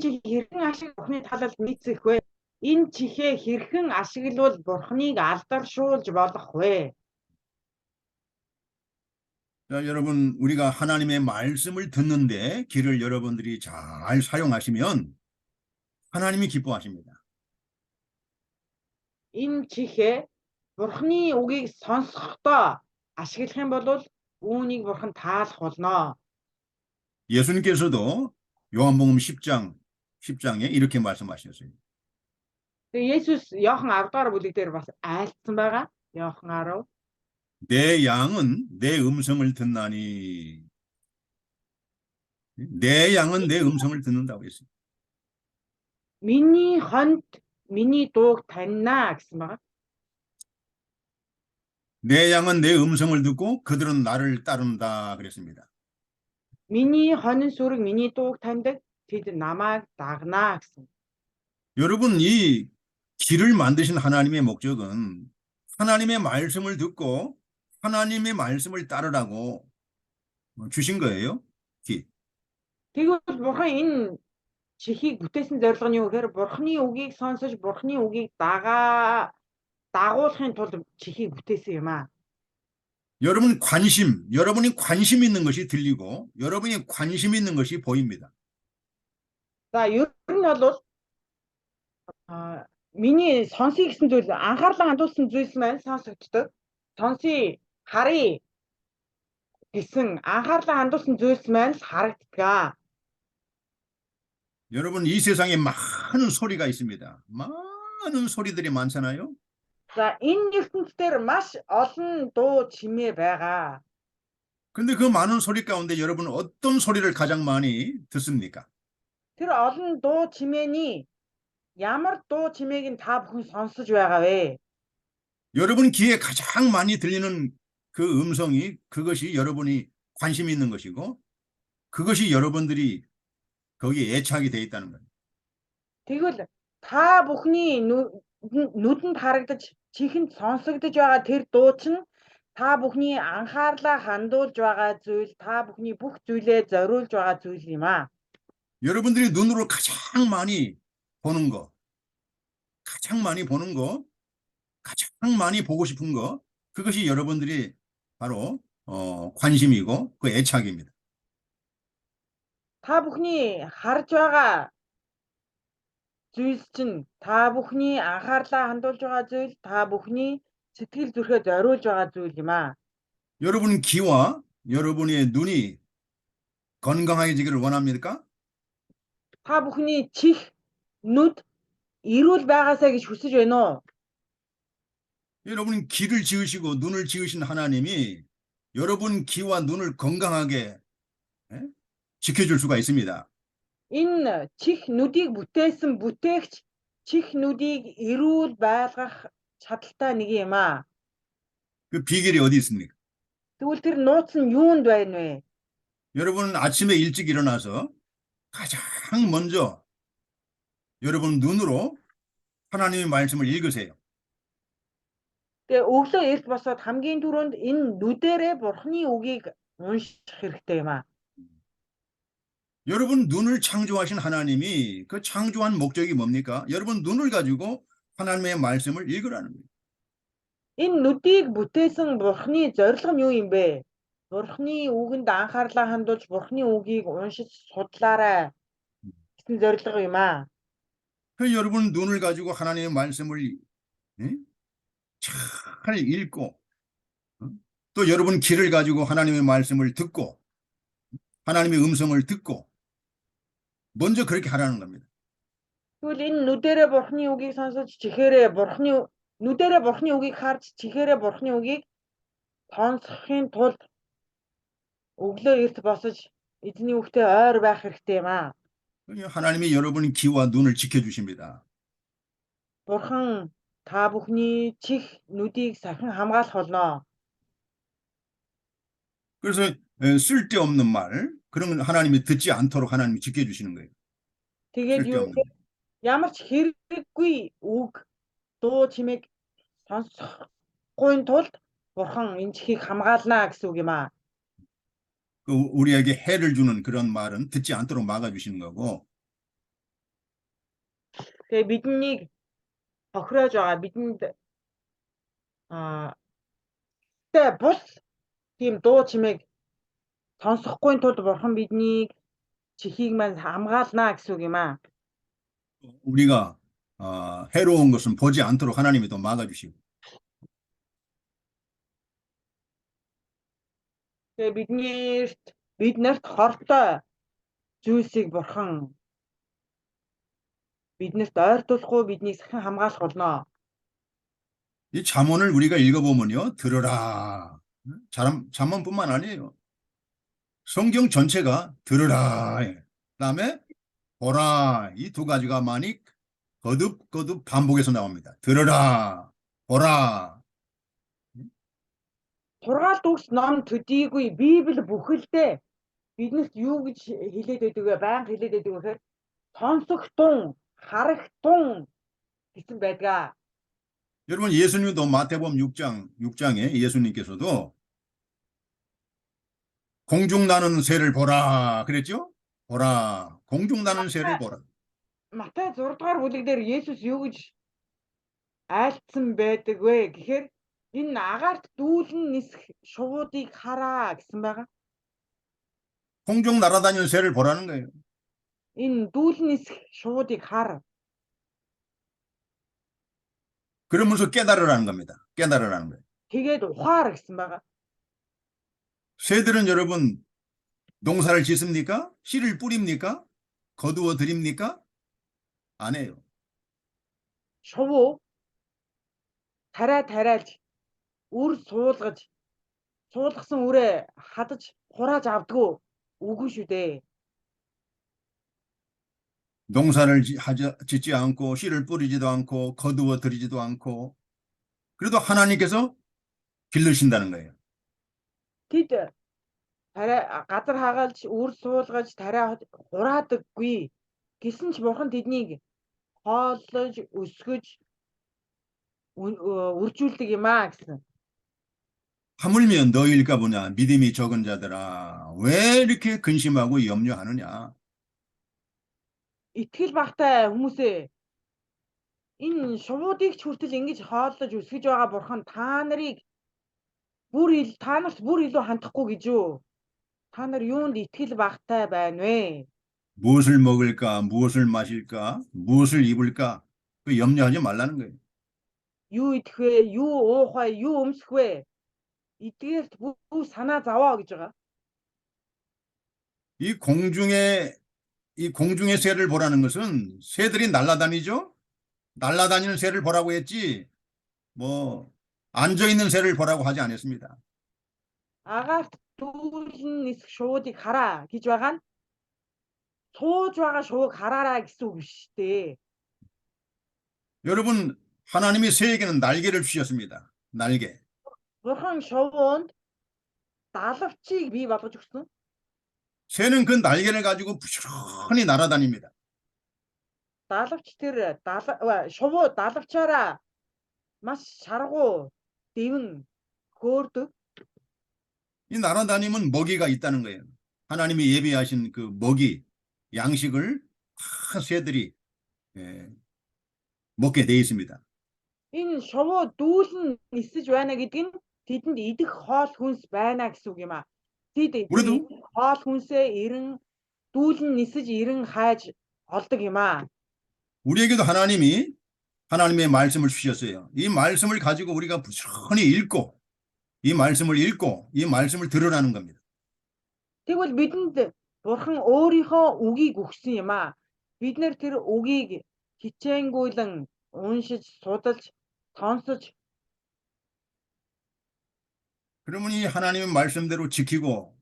Чих хэрхэн ашиглах бурхны талаар нийцэх вэ? Энэ чихээ хэрхэн ашиглавал бурхныг алдаршуулж болох вэ? 자, 여러분, 우리가 하나님의 말씀을 듣는데 길을 여러분들이 잘 사용하시면 하나님이 기뻐하십니다. Энэ чихээ бурхны үгийг сонсохдоо ашиглах юм бол үүнийг бурхан таалах болно. 예수님께서도 요한복음 10장에 이렇게 말씀하셨어요. Есүс Иохан 10 дугаар бүлэг дээр бас айлцсан байгаа. Иохан 10. 내 양은 내 음성을 듣나니. 내 양은 내 음성을 듣는다고 했어요. Миний хонд миний дууг таньнаа гэсэн байгаа. 내 양은 내 음성을 듣고 그들은 나를 따른다 그랬습니다. Миний хонин сүрэг миний дууг таньдаг. Тэд намайг дагнаа гэсэн. 여러분, 이 길을 만드신 하나님의 목적은 하나님의 말씀을 듣고 하나님의 말씀을 따르라고 주신 거예요. 길. Тэгвэл бурхан энэ чихийг бүтээсэн зорилго нь юу гэхээр бурханы үгийг сонсож бурханы үгийг дагуулахын тулд чихийг бүтээсэн юм аа. 여러분이 관심 있는 것이 들리고 여러분이 관심 있는 것이 보입니다. За ер нь бол миний сонсъё гэсэн зүйл анхаарлаа хандуулсан зүйлс маань сонсогддог. Сонсъё, харъя гэсэн анхаарлаа хандуулсан зүйлс маань харагддаг. 여러분, 이 세상에 많은 소리가 있습니다. 많은 소리들이 많잖아요. За энэ ертөнцийн маш олон дуу чимээ байгаа. 근데 그 많은 소리 가운데 여러분 어떤 소리를 가장 많이 듣습니까? Тэр олон дуу чимээний ямар дуу чимээг нь та бүхэн сонсож байгаа вэ? 여러분 귀에 가장 많이 들리는 그 음성이 그것이 여러분이 관심 있는 것이고 그것이 여러분들이 거기에 애착이 돼 있다는 거예요. Тэгвэл та бүхний нүдэнд харагдаж чихэнд сонсогдож байгаа тэр дуу чинь та бүхний анхаарлаа хандуулж байгаа зүйл, та бүхний бүх зүйлээ зориулж байгаа зүйл юм аа. 여러분들이 눈으로 가장 많이 보는 거, 가장 많이 보고 싶은 거, 그것이 여러분들이 바로 관심이고 그 애착입니다. Та бүхний харж байгаа зүйлс чинь та бүхний анхаарлаа хандуулж байгаа зүйл, та бүхний сэтгэл зүрхээ зориулж байгаа зүйл юм аа. 여러분 귀와 여러분의 눈이 건강해지기를 원합니까? Та бүхний чих, нүд эрүүл байгаасаа гэж хүсэж байна уу? 여러분 귀를 지으시고 눈을 지으신 하나님이 여러분 귀와 눈을 건강하게 지켜줄 수가 있습니다. Энэ чих нүдийг бүтээсэн бүтээгч чих нүдийг эрүүл байлгах чадaltaй нэг юм аа. 그 비결이 어디 있습니까? Тэгвэл тэр нууц нь юунд байна вэ? 여러분 아침에 일찍 일어나서 가장 먼저 여러분 눈으로 하나님의 말씀을 읽으세요. Тэгээ өглөө эрт босоод хамгийн түрүүнд энэ нүдэрээ Бурхны үгийг унших хэрэгтэй юм аа. 여러분 눈을 창조하신 하나님이 그 창조한 목적이 뭡니까? 여러분 눈을 가지고 하나님의 말씀을 읽으라는 거예요. Энэ нүдийг бүтээсэн Бурхны зорилго нь юу юм бэ? Бурхны үгэнд анхаарлаа хандуулж Бурхны үгийг уншиж судлаарай гэсэн зорилго юм аа. 그 여러분 눈을 가지고 하나님의 말씀을 잘 읽고 또 여러분 귀를 가지고 하나님의 말씀을 듣고 하나님의 음성을 듣고 먼저 그렇게 하라는 겁니다. Тэгвэл энэ нүдэрээ Бурхны үгийг сонсож чихээрээ нүдэрээ Бурхны үгийг харж чихээрээ Бурхны үгийг сонсохын тулд өглөө эрт босож эзний үгтэй ойр байх хэрэгтэй юм аа. 하나님이 여러분의 귀와 눈을 지켜주십니다. Бурхан та бүхний чих нүдийг сахин хамгаалах болно. 그래서 쓸데없는 말 그런 건 하나님이 듣지 않도록 하나님이 지켜주시는 거예요. Тэгээд юу 쓸데없는. ямар ч хэрэггүй үг дуу чимээг сонсохгүй тулд Бурхан энэ чихийг хамгаална гэсэн үг юм аа. 그 우리에게 해를 주는 그런 말은 듣지 않도록 막아주시는 거고 Тэгээ биднийг тохироож байгаа бидэнд тэ бус тийм дуу чимээг сонсохгүй тулд Бурхан биднийг чихийг маань хамгаална гэсэн үг юм аа. 우리가 해로운 것은 보지 않도록 하나님이 또 막아주시고 Тэгээ биднэрт хортой зүйлсийг Бурхан биднэрт ойртуулахгүй биднийг сахин хамгаалах болно. 이 잠언을 우리가 읽어보면요 들으라 잠언뿐만 아니에요. 성경 전체가 들으라 그다음에 보라 이 두 가지가 많이 거듭 반복해서 나옵니다. 들으라 보라. Тургаалт үгс ном төдийгүй Библи бүхэлдээ биднэрт юу гэж хэлээд байдаг вэ? Байнга хэлээд байдаг вэ гэхээр сонсогтун, харагтун гэсэн байдгаа. 여러분 예수님도 마태복음 6장에 예수님께서도 공중 나는 새를 보라 그랬죠? 보라 공중 나는 새를 보라. Матай 6 дугаар бүлэг дээр Есүс юу гэж айлтсан байдаг вэ гэхээр энэ агаарт дүүлэн нисэх шувуудыг хараа гэсэн байгаа. 공중 날아다니는 새를 보라는 거예요. Энэ дүүлэн нисэх шувуудыг хар. 그러면서 깨달으라는 겁니다. 깨달으라는 거예요. Тэгээд ухаар гэсэн байгаа. 새들은 여러분 농사를 짓습니까? 씨를 뿌립니까? 거두어 드립니까? 안 해요. Шувуу тариалж үр суулгасан үрээ хадаж хурааж авдгүй үгүй шүү дээ. 농사를 짓지 않고 씨를 뿌리지도 않고 거두어 들이지도 않고 그래도 하나님께서 기르신다는 거예요. Тэд газар хагаалж үр суулгаж тариа хураадаггүй гэсэн ч Бурхан тэднийг хооллож өсгөж үржүүлдэг юм аа гэсэн. 하물며 너희일까 보냐 믿음이 적은 자들아 왜 이렇게 근심하고 염려하느냐. Итгэл багтай хүмүүсээ энэ шувуудыг ч хүртэл ингэж хооллож өсгөж байгаа Бурхан та нарт бүр илүү хандахгүй гэж юу? Та нар юунд итгэл багтай байна вэ? 무엇을 먹을까 무엇을 마실까 무엇을 입을까 그 염려하지 말라는 거예요. Юу идэх вэ? Юу уух вэ? Юу өмсөх вэ? Эдгээрт бүх санаа зовоо гэж байгаа. 이 공중의 새를 보라는 것은 새들이 날아다니죠. 날아다니는 새를 보라고 했지 앉아있는 새를 보라고 하지 않았습니다. Агаарт дүүлэн нисэх шуудыг хараа гэж байгаа нь сууж байгаа шууг хараараа гэсэн үг шүү дээ. 여러분, 하나님이 새에게는 날개를 주셨습니다. 날개. Бурхан шувуунд далавчийг бий болгож өгсөн. 새는 그 날개를 가지고 부지런히 날아다닙니다. Далавч тэр шувуу далавчаараа маш шаргуу дэвэн хөөрдөг. 이 날아다니면 먹이가 있다는 거예요. 하나님이 예비하신 그 먹이, 양식을 다 새들이 먹게 돼 있습니다. Энэ шувуу дүүлэн нисэж байна гэдэг нь тэдэнд идэх хоол хүнс байна гэсэн үг юм аа. Тэд 우리도 хоол хүнсээ ирэн дүүлэн нисэж ирэн хайж олдог юм аа. 우리에게도 하나님이 하나님의 말씀을 주셨어요. 이 말씀을 가지고 우리가 부지런히 읽고 이 말씀을 읽고 이 말씀을 들으라는 겁니다. Тэгвэл бидэнд Бурхан өөрийнхөө үгийг өгсөн юм аа. Бид нэр тэр үгийг хичээнгүйлэн уншиж, судалж, сонсож 그러면 이 하나님의 말씀대로 지키고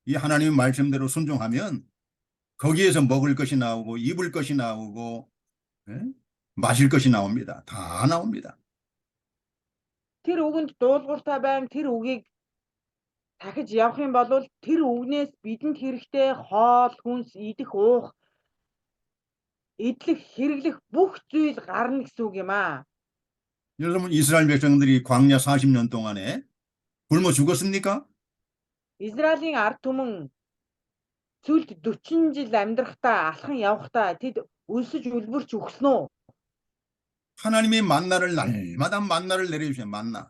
이 하나님의 말씀대로 순종하면 거기에서 먹을 것이 나오고 입을 것이 나오고 마실 것이 나옵니다. 다 나옵니다. тэр үгэнд дуулууртай байна. Тэр үгийг дахиж явах юм бол тэр үгнээс бидэнд хэрэгтэй хоол, хүнс, идэх, уух, идэх, хэрэглэх бүх зүйл гарна гэсэн үг юм аа. 여러분, 이스라엘 백성들이 광야 40년 동안에 굶어 죽었습니까? Израилийн ард түмэн сүүлд 40 жил амьдрахдаа алхан явахдаа тэд өлсөж үлбэрч өгсөн үү? 하나님의 만나를 날마다 만나를 내려주세요. 만나.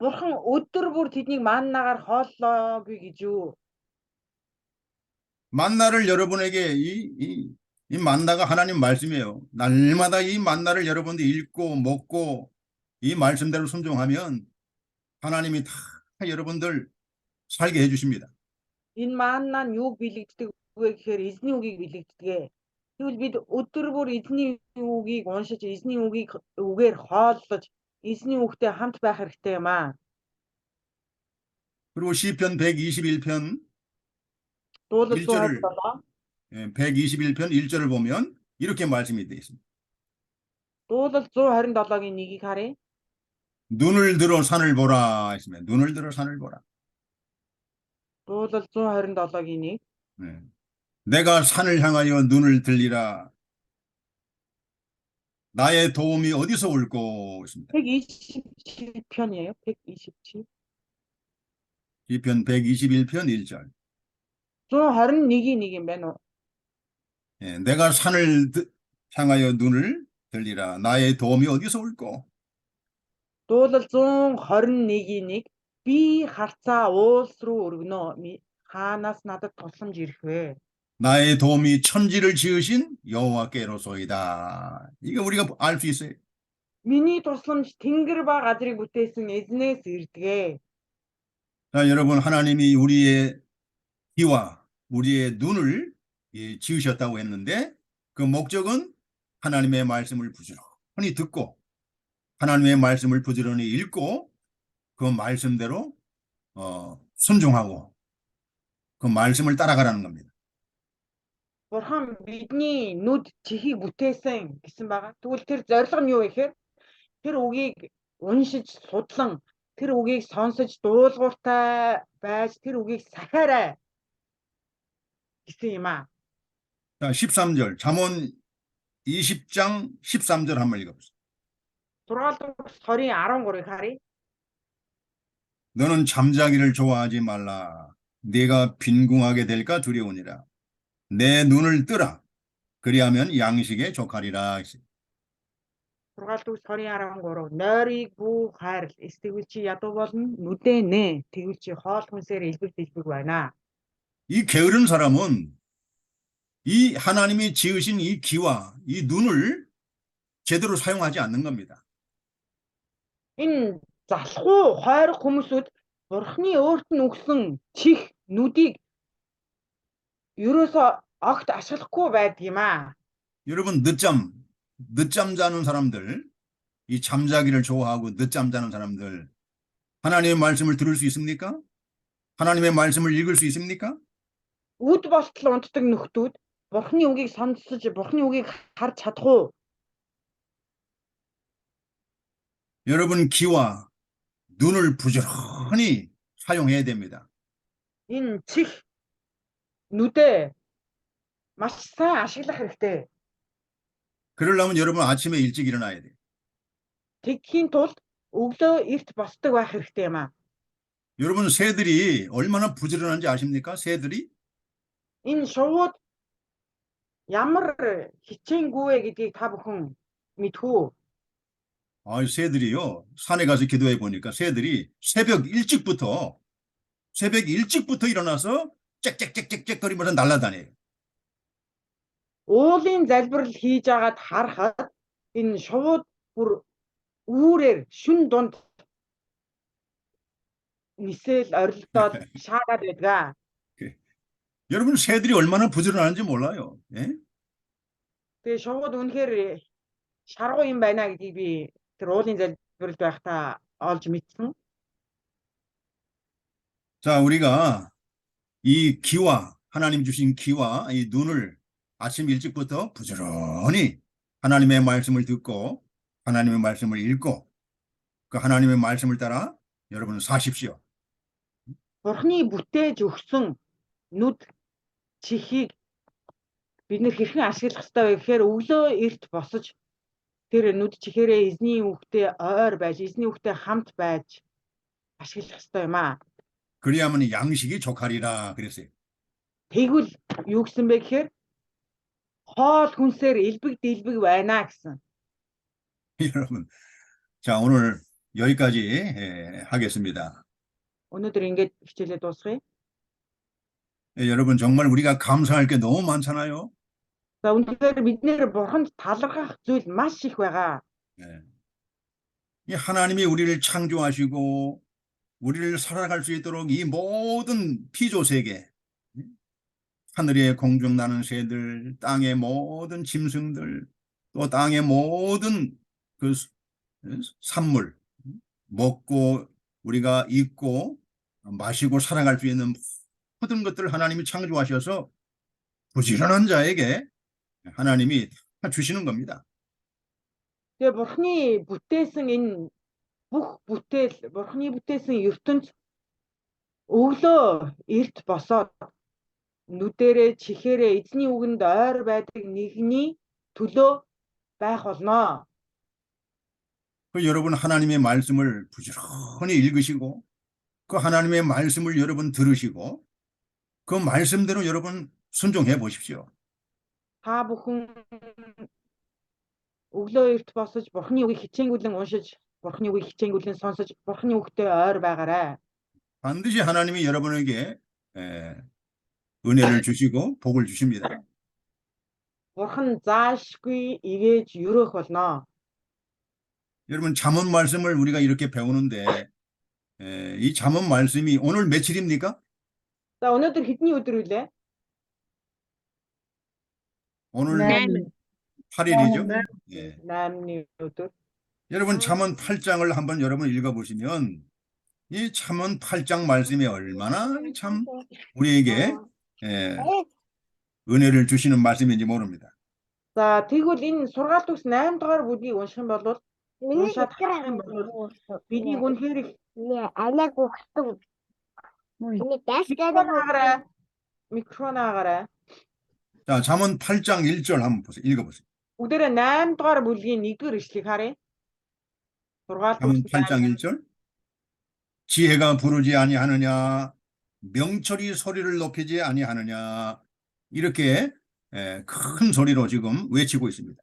Бурхан өдөр бүр тэднийг маннагаар хооллоогүй гэж юу? 만나를 여러분에게 이 만나가 하나님 말씀이에요. 날마다 이 만나를 여러분들 읽고 먹고 이 말씀대로 순종하면 하나님이 다 여러분들 살게 해주십니다. Энэ манна нь юуг билэгддэг вэ гэхээр эзний үгийг билэгддэг. Тэгвэл бид өдөр бүр эзний үгийг уншиж, эзний үгээр хооллож, эзний үгтэй хамт байх хэрэгтэй юм аа. 그리고 시편 121편 Дуулал 1절을 127. 121편 1절을 보면 이렇게 말씀이 되어 있습니다. Дуулал 127-гийн 1-ийг харъя. 눈을 들어 산을 보라 했습니다. 눈을 들어 산을 보라. Дуулал 127-гийн 1. 네. 내가 산을 향하여 눈을 들리라. 나의 도움이 어디서 올고 있습니다. 127편이에요. 127. 시편 121편 1절. 121-ийн 1 юм байна уу? 예, 내가 산을 향하여 눈을 들리라. 나의 도움이 어디서 올고. Дуулал 121-ийн 1. Би харцаа уулс руу өргөнө. Хаанаас надад тусламж ирэх вэ? 나의 도움이 천지를 지으신 여호와께로소이다. 이거 우리가 알 수 있어요. Миний тусламж тэнгэр ба газрыг бүтээсэн эзнээс ирдэгэ. 자, 여러분, 하나님이 우리의 귀와 우리의 눈을 지으셨다고 했는데 그 목적은 하나님의 말씀을 부지런히 듣고 하나님의 말씀을 부지런히 읽고 그 말씀대로 순종하고 그 말씀을 따라가라는 겁니다. Бурхан бидний нүд чихийг бүтээсэн гэсэн байгаа. Тэгвэл тэр зорилго нь юу вэ гэхээр тэр үгийг уншиж, судлан, тэр үгийг сонсож, дуулууртай байж, тэр үгийг сахиарай гэсэн юм аа. 자, 13절. 잠언 20장 13절 한번 읽어보세요. 6 дугаар хорийн 13-ыг харъя. 너는 잠자기를 좋아하지 말라. 네가 빈궁하게 될까 두려우니라. 내 눈을 뜨라. 그리하면 양식에 족하리라. 6 дугаар хорийн 13. Нойрыг бүү хайрл. Эсвэл чи ядуу болно. Нүдээ нэ. Тэгвэл чи хоол хүнсээр илбэг дэлбэг байна. 이 게으른 사람은 이 하나님이 지으신 이 귀와 이 눈을 제대로 사용하지 않는 겁니다. Энэ залхуу хойрог хүмүүсүүд Бурхны өөрт нь өгсөн чих, нүдийг ерөөсөө огт ашиглахгүй байдаг юм аа. 여러분, 늦잠 자는 사람들, 이 잠자기를 좋아하고 늦잠 자는 사람들, 하나님의 말씀을 들을 수 있습니까? 하나님의 말씀을 읽을 수 있습니까? Үд болтол унтдаг нөхдүүд Бурхны үгийг сонсож, Бурхны үгийг харж чадах уу? 여러분 귀와 눈을 부지런히 사용해야 됩니다. Энэ чих нүдээ маш сайн ашиглах хэрэгтэй. 그러려면 여러분 아침에 일찍 일어나야 돼요. Тэгхийн тулд өглөө эрт босдог байх хэрэгтэй юм аа. 여러분 새들이 얼마나 부지런한지 아십니까? 새들이 Энэ шувууд ямар хичээнгүй вэ гэдгийг та бүхэн мэдхүү үү? 새들이요. 산에 가서 기도해 보니까 새들이 새벽 일찍부터 일어나서 짹짹짹짹짹 거리면서 날아다녀요. Уулын залбирал хийж байгаад харахад энэ шувууд бүр үүрээр шүн дунд нисэл орилдоод шаагаад байдгаа. 여러분 새들이 얼마나 부지런한지 몰라요. 예? Тэгээ шувууд үнэхээр шаргуу юм байна гэдгийг би тэр уулын залбиралд байхдаа олж мэдсэн. 자, 우리가 이 귀와 하나님 주신 귀와 이 눈을 아침 일찍부터 부지런히 하나님의 말씀을 듣고 하나님의 말씀을 읽고 그 하나님의 말씀을 따라 여러분 사십시오. Бурхны бүтээж өгсөн нүд чихийг бид нэр хэрхэн ашиглах ёстой вэ гэхээр өглөө эрт босож тэр нүд чихээрээ эзний үгтэй ойр байж, эзний үгтэй хамт байж ашиглах ёстой юм аа. 그리하면 양식이 족하리라 그랬어요. Тэгвэл юу гэсэн бэ гэхээр хоол хүнсээр элбэг дэлбэг байна гэсэн. 여러분, 자 오늘 여기까지 하겠습니다. Өнөөдөр ингэж хичээлээ дуусгая. 여러분 정말 우리가 감사할 게 너무 많잖아요. За үнэхээр бид нэр бурханд талархах зүйл маш их байгаа. 이 하나님이 우리를 창조하시고 우리를 살아갈 수 있도록 이 모든 피조 세계, 하늘의 공중 나는 새들, 땅의 모든 짐승들, 또 땅의 모든 그 산물, 먹고 우리가 입고 마시고 살아갈 수 있는 모든 것들을 하나님이 창조하셔서 부지런한 자에게 하나님이 주시는 겁니다. Тэгээ бурхны бүтээсэн энэ бүх бүтээл, бурхны бүтээсэн ертөнц өглөө эрт босоод нүдэрээ чихээрээ эзний үгэнд ойр байдаг нэгний төлөө байх болно. 여러분 하나님의 말씀을 부지런히 읽으시고 그 하나님의 말씀을 여러분 들으시고 그 말씀대로 여러분 순종해 보십시오. Та бүхэн өглөө эрт босож бурхны үгийг хичээнгүйлэн уншиж, бурхны үгийг хичээнгүйлэн сонсож, бурхны үгтэй ойр байгаарай. 반드시 하나님이 여러분에게 은혜를 주시고 복을 주십니다. Бурхан заашгүй ивэж өрөөх болно. 여러분 잠언 말씀을 우리가 이렇게 배우는데 이 잠언 말씀이 오늘 며칠입니까? За өнөөдөр хэдний өдөр үлээ? 오늘 네. 8일이죠. 네. 예. 8-ны өдөр. 여러분 잠언 8장을 한번 여러분 읽어보시면 이 잠언 8장 말씀이 얼마나 참 우리에게 은혜를 주시는 말씀인지 모릅니다. За тэгвэл энэ сургаалт үгс 8 дугаар бүлгийг унших юм бол Миний уншаад дэвтэр харах юм бол бидний үнэхээр их алаг ухтан. Миний дэвтэр микрофон аагараа. 자, 잠언 8장 1절 한번 보세요. 읽어보세요. Бүгдээрээ 8 дугаар бүлгийн 1-р ишлэгийг харъя. сургаалт 잠언 үгс 8장 1절. 지혜가 부르지 아니하느냐, 명철이 소리를 높이지 아니하느냐, 이렇게 큰 소리로 지금 외치고 있습니다.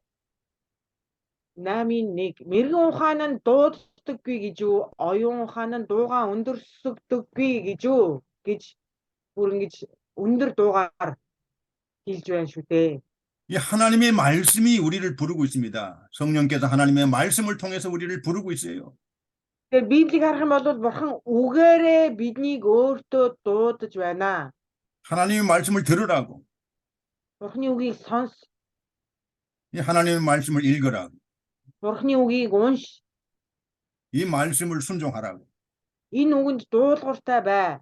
8-1 мэрэгэн ухаан нь дууддаггүй гэж юу, оюун ухаан нь дуугаа өндөрсөгдөггүй гэж юу гэж бүр ингэж өндөр дуугаар хэлж байна шүү дээ. 이 하나님의 말씀이 우리를 부르고 있습니다. 성령께서 하나님의 말씀을 통해서 우리를 부르고 있어요. Тэгэхээр Библийг харах юм бол бурхан үгээрээ биднийг өөртөө дуудаж байна. 하나님의 말씀을 들으라고, Бурханы үгийг сонс, 이 하나님의 말씀을 읽으라고, бурханы үгийг унш, 이 말씀을 순종하라고. энэ үгэнд дуулууртай бай.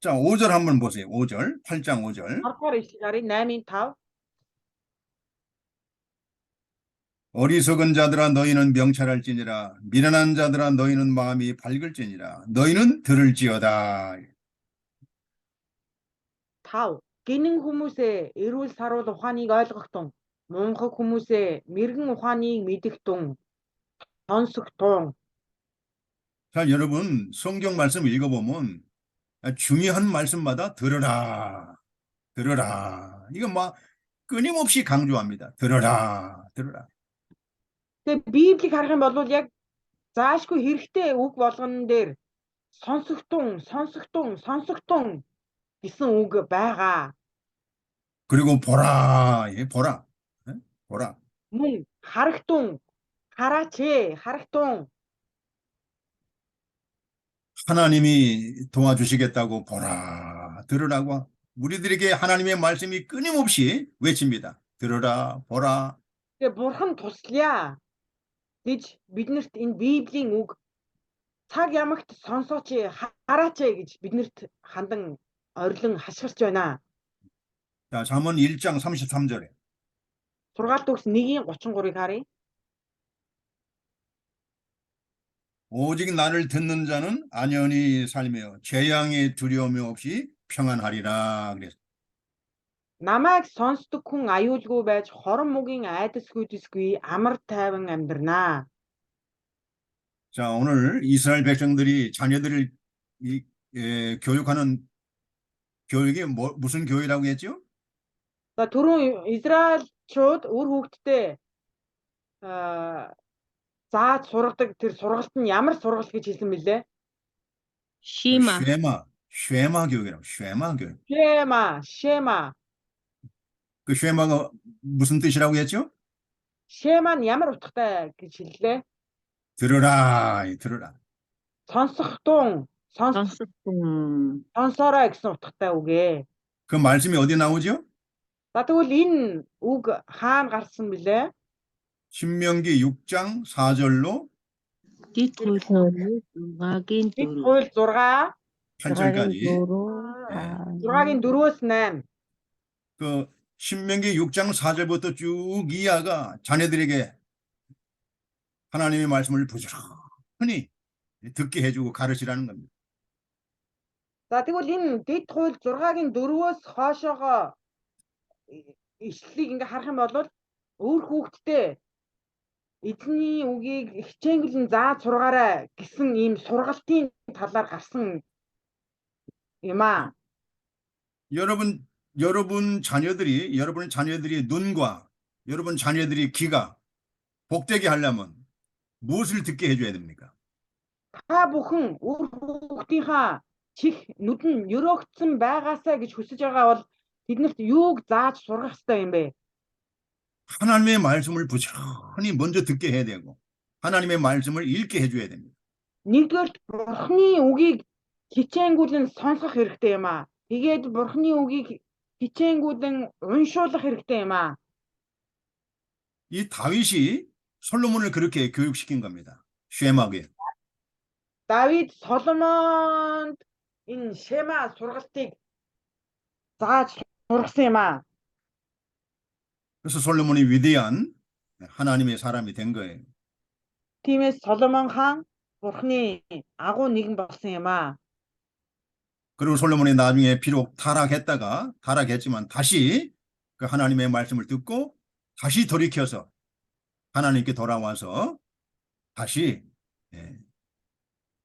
자, 5절 한번 보세요. 5절, 8장 5절. 10-р ишлэл харъя 8-5. 어리석은 자들아 너희는 명철할지니라 미련한 자들아 너희는 마음이 밝을지니라 너희는 들을지어다. 5. Гинэн хүмүүсээ эрүүл саруул ухааныг ойлгох тун. Мунхаг хүмүүсээ мэрэгэн ухааныг мэдэх тун. Сонсох тун. 자, 여러분 성경 말씀 읽어보면 중요한 말씀마다 들으라, 들으라. 이거 막 끊임없이 강조합니다. 들으라, 들으라. Тэгээ Библийг харах юм бол яг заашгүй хэрэгтэй үг болгон дээр сонсогтун, сонсогтун, сонсогтун гэсэн үг байгаа. 그리고 보라, 예, 보라, 예? 보라. Мөн харагтун, хараач ээ, харагтун. 하나님이 도와주시겠다고 보라, 들으라고 우리들에게 하나님의 말씀이 끊임없이 외칩니다. 들으라, 보라. Тэгээ бурхан туслая гэж биднэрт энэ Библийн үг цаг ямагт сонсооч ээ, хараач ээ гэж биднэрт хандан орилон хашгирч байна. 자, 잠언 1장 33절에 6 төгс 1:33-ыг харъя. 오직 나를 듣는 자는 안연히 살며 재앙의 두려움이 없이 평안하리라 그랬어요. Намайг сонсдог хүн аюулгүй байж хорон мөгийн айдасгүйдэсгүй амар тайван амьдрнаа. 자, 오늘 이스라엘 백성들이 자녀들을 교육하는 교육이 무슨 교육이라고 했죠? За түрүүн Израильчууд үр хүүхдтэй зааж сургадаг тэр сургалт нь ямар сургалт гэж хэлсэн бэлээ? Шима. 쉐마 교육이라고. 쉐마 교육. Шема. 그 쉐마가 무슨 뜻이라고 했죠? Шема нь ямар утгатай гэж хэллээ? 들으라, 들으라. Сонсохдун, Сонсогдсон. сонсороо гэсэн утгатай үг ээ. 그 말씀이 어디 나오죠? За тэгвэл энэ үг хаана гарсан бэлээ? 신명기 6장 4절로 Дэд хууль 6-гийн Дэд 4. хууль 6, 8절까지 6-гийн 4-өөс 8. 그 신명기 6장 4절부터 쭉 이하가 자녀들에게 하나님의 말씀을 부지런히 듣게 해주고 가르치라는 겁니다. За тэгвэл энэ дэд хууль 6-гийн 4-өөс хоошоогоо ишлэлийг ингээ харах юм бол өөр хүүхдтэй эзний үгийг хичээнгүлэн зааж сургаарай гэсэн ийм сургалтын талаар гарсан юм аа. 여러분의 자녀들이 눈과 여러분 자녀들이 귀가 복되게 하려면 무엇을 듣게 해줘야 됩니까? Та бүхэн өөр хүүхдийнхаа чих нүд нь өрөөгдсөн байгаасаа гэж хүсэж байгаа бол тэднэрт юуг зааж сургах ёстой юм бэ? 하나님의 말씀을 부지런히 먼저 듣게 해야 되고 하나님의 말씀을 읽게 해줘야 됩니다. Нэгдүгээр бурхны үгийг хичээнгүлэн сонсох хэрэгтэй юм аа. Тэгээд бурхны үгийг хичээнгүлэн уншуулах хэрэгтэй юм аа. 이 다윗이 솔로몬을 그렇게 교육시킨 겁니다. 쉐마게. Давид Соломонд энэ Шема сургалтыг зааж сургасан юм аа. 그래서 솔로몬이 위대한 하나님의 사람이 된 거예요. Тиймээс Соломон хаан бурхны агуу нэгэн болсон юм аа. 그리고 솔로몬이 나중에 비록 타락했지만 다시 그 하나님의 말씀을 듣고 다시 돌이켜서 하나님께 돌아와서 다시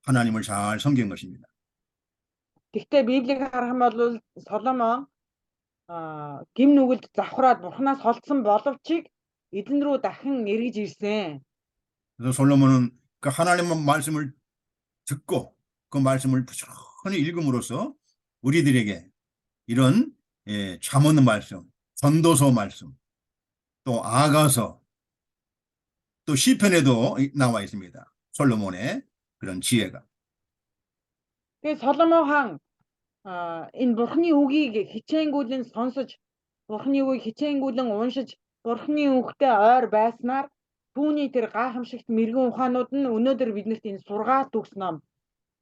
하나님을 잘 섬긴 것입니다. Гэхдээ Библийг харах юм бол Соломон гим нүгэлд завхраад бурхнаас холдсон боловч эзэн рүү дахин эргэж ирсэн. 그래서 솔로몬은 그 하나님의 말씀을 듣고 그 말씀을 부지런히 읽음으로써 우리들에게 이런 잠언 말씀, 전도서 말씀, 또 아가서, 또 시편에도 나와 있습니다. 솔로몬의 그런 지혜가. Тэгээ Соломон хаан энэ бурхны үгийг хичээнгүлэн сонсож, бурхны үгийг хичээнгүлэн уншиж, бурхны үгтэй ойр байснаар түүний тэр гайхамшигт мэрэгэн ухаанууд нь өнөөдөр биднэрт энэ сургаалт өгс ном,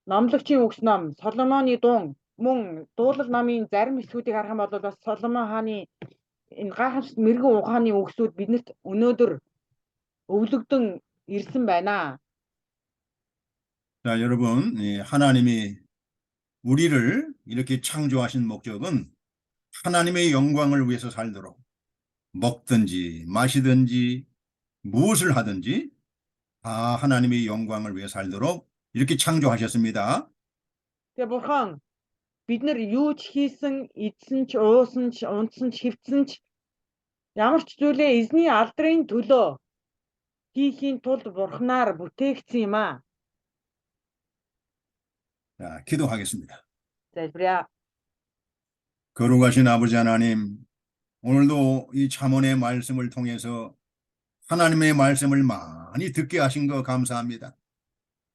номлогчийн өгс ном, Соломоны дуун, мөн дуулал номын зарим хэсгүүдийг харах юм бол бас Соломон хааны энэ гайхамшигт мэрэгэн ухааны үгсүүд биднэрт өнөөдөр өвлөгдөн ирсэн байна. 자, 여러분, 하나님이 우리를 이렇게 창조하신 목적은 하나님의 영광을 위해서 살도록 먹든지 마시든지 무엇을 하든지 다 하나님의 영광을 위해 살도록 이렇게 창조하셨습니다. Тэгээ бурхан бид нар юу ч хийсэн, идсэн ч, уусан ч, унтсан ч, хэвтсэн ч ямар ч зүйлээ эзний алдрын төлөө хийхийн тулд бурханаар бүтээгдсэн юм аа. 자, 기도하겠습니다. Залбирая. 거룩하신 아버지 하나님, 오늘도 이 잠언의 말씀을 통해서 하나님의 말씀을 많이 듣게 하신 거 감사합니다.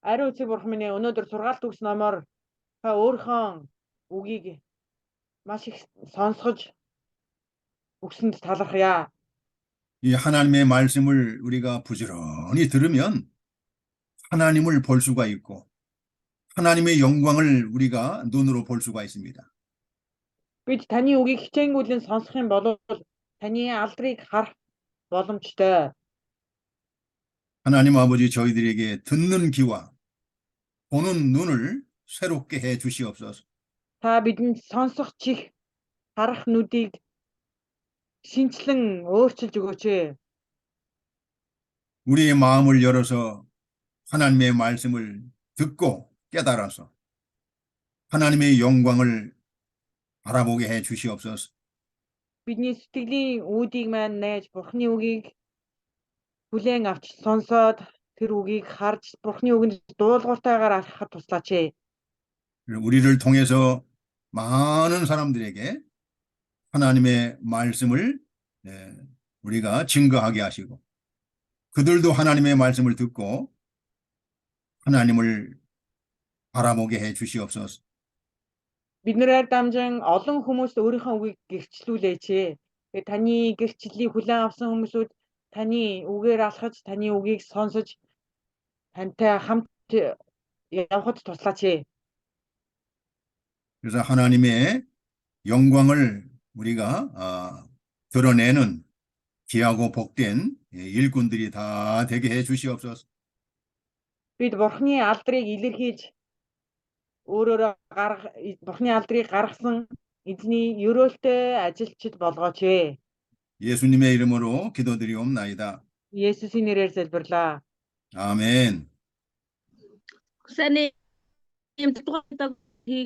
Ариун эцэг бурхан минь өнөөдөр сургаалт өгс номоор та өөрийнхөө үгийг маш их сонсгож өгсөнд талархъя. 이 하나님의 말씀을 우리가 부지런히 들으면 하나님을 볼 수가 있고 하나님의 영광을 우리가 눈으로 볼 수가 있습니다. Бид таны үгийг хичээнгүйлэн сонсох юм бол таны алдрыг харах боломжтой. 하나님 아버지 저희들에게 듣는 귀와 보는 눈을 새롭게 해 주시옵소서. Та бидэнд сонсох чих, харах нүдийг шинчлэн өөрчилж өгөөч. 우리의 마음을 열어서 하나님의 말씀을 듣고 깨달아서 하나님의 영광을 바라보게 해 주시옵소서. Бидний сэтгэлийн үүдийг маань найж Бурхны үгийг хүлээн авч сонсоод тэр үгийг харж Бурхны үгэнд дуулууртайгаар алхахад туслаач. 우리를 통해서 많은 사람들에게 하나님의 말씀을 우리가 증거하게 하시고 그들도 하나님의 말씀을 듣고 하나님을 바라보게 해 주시옵소서. Биднэрээр дамжин олон хүмүүст өөрийнхөө үгийг гэрчлүүлээч. Тэгээ таны гэрчлэлийг хүлээн авсан хүмүүсүүд таны үгээр алхаж, таны үгийг сонсож тантай хамт явхад туслаач. 그래서 하나님의 영광을 우리가 드러내는 귀하고 복된 일꾼들이 다 되게 해 주시옵소서. Бид Бурхны алдрыг илэрхийлж өөрөөрөө Бурхны алдрыг гаргасан эзний өрөөлтэй ажилчид болгооч. 예수님의 이름으로 기도드리옵나이다. Есүсийн нэрээр залбирлаа. 아멘. Сайн юм тухайд хийгээ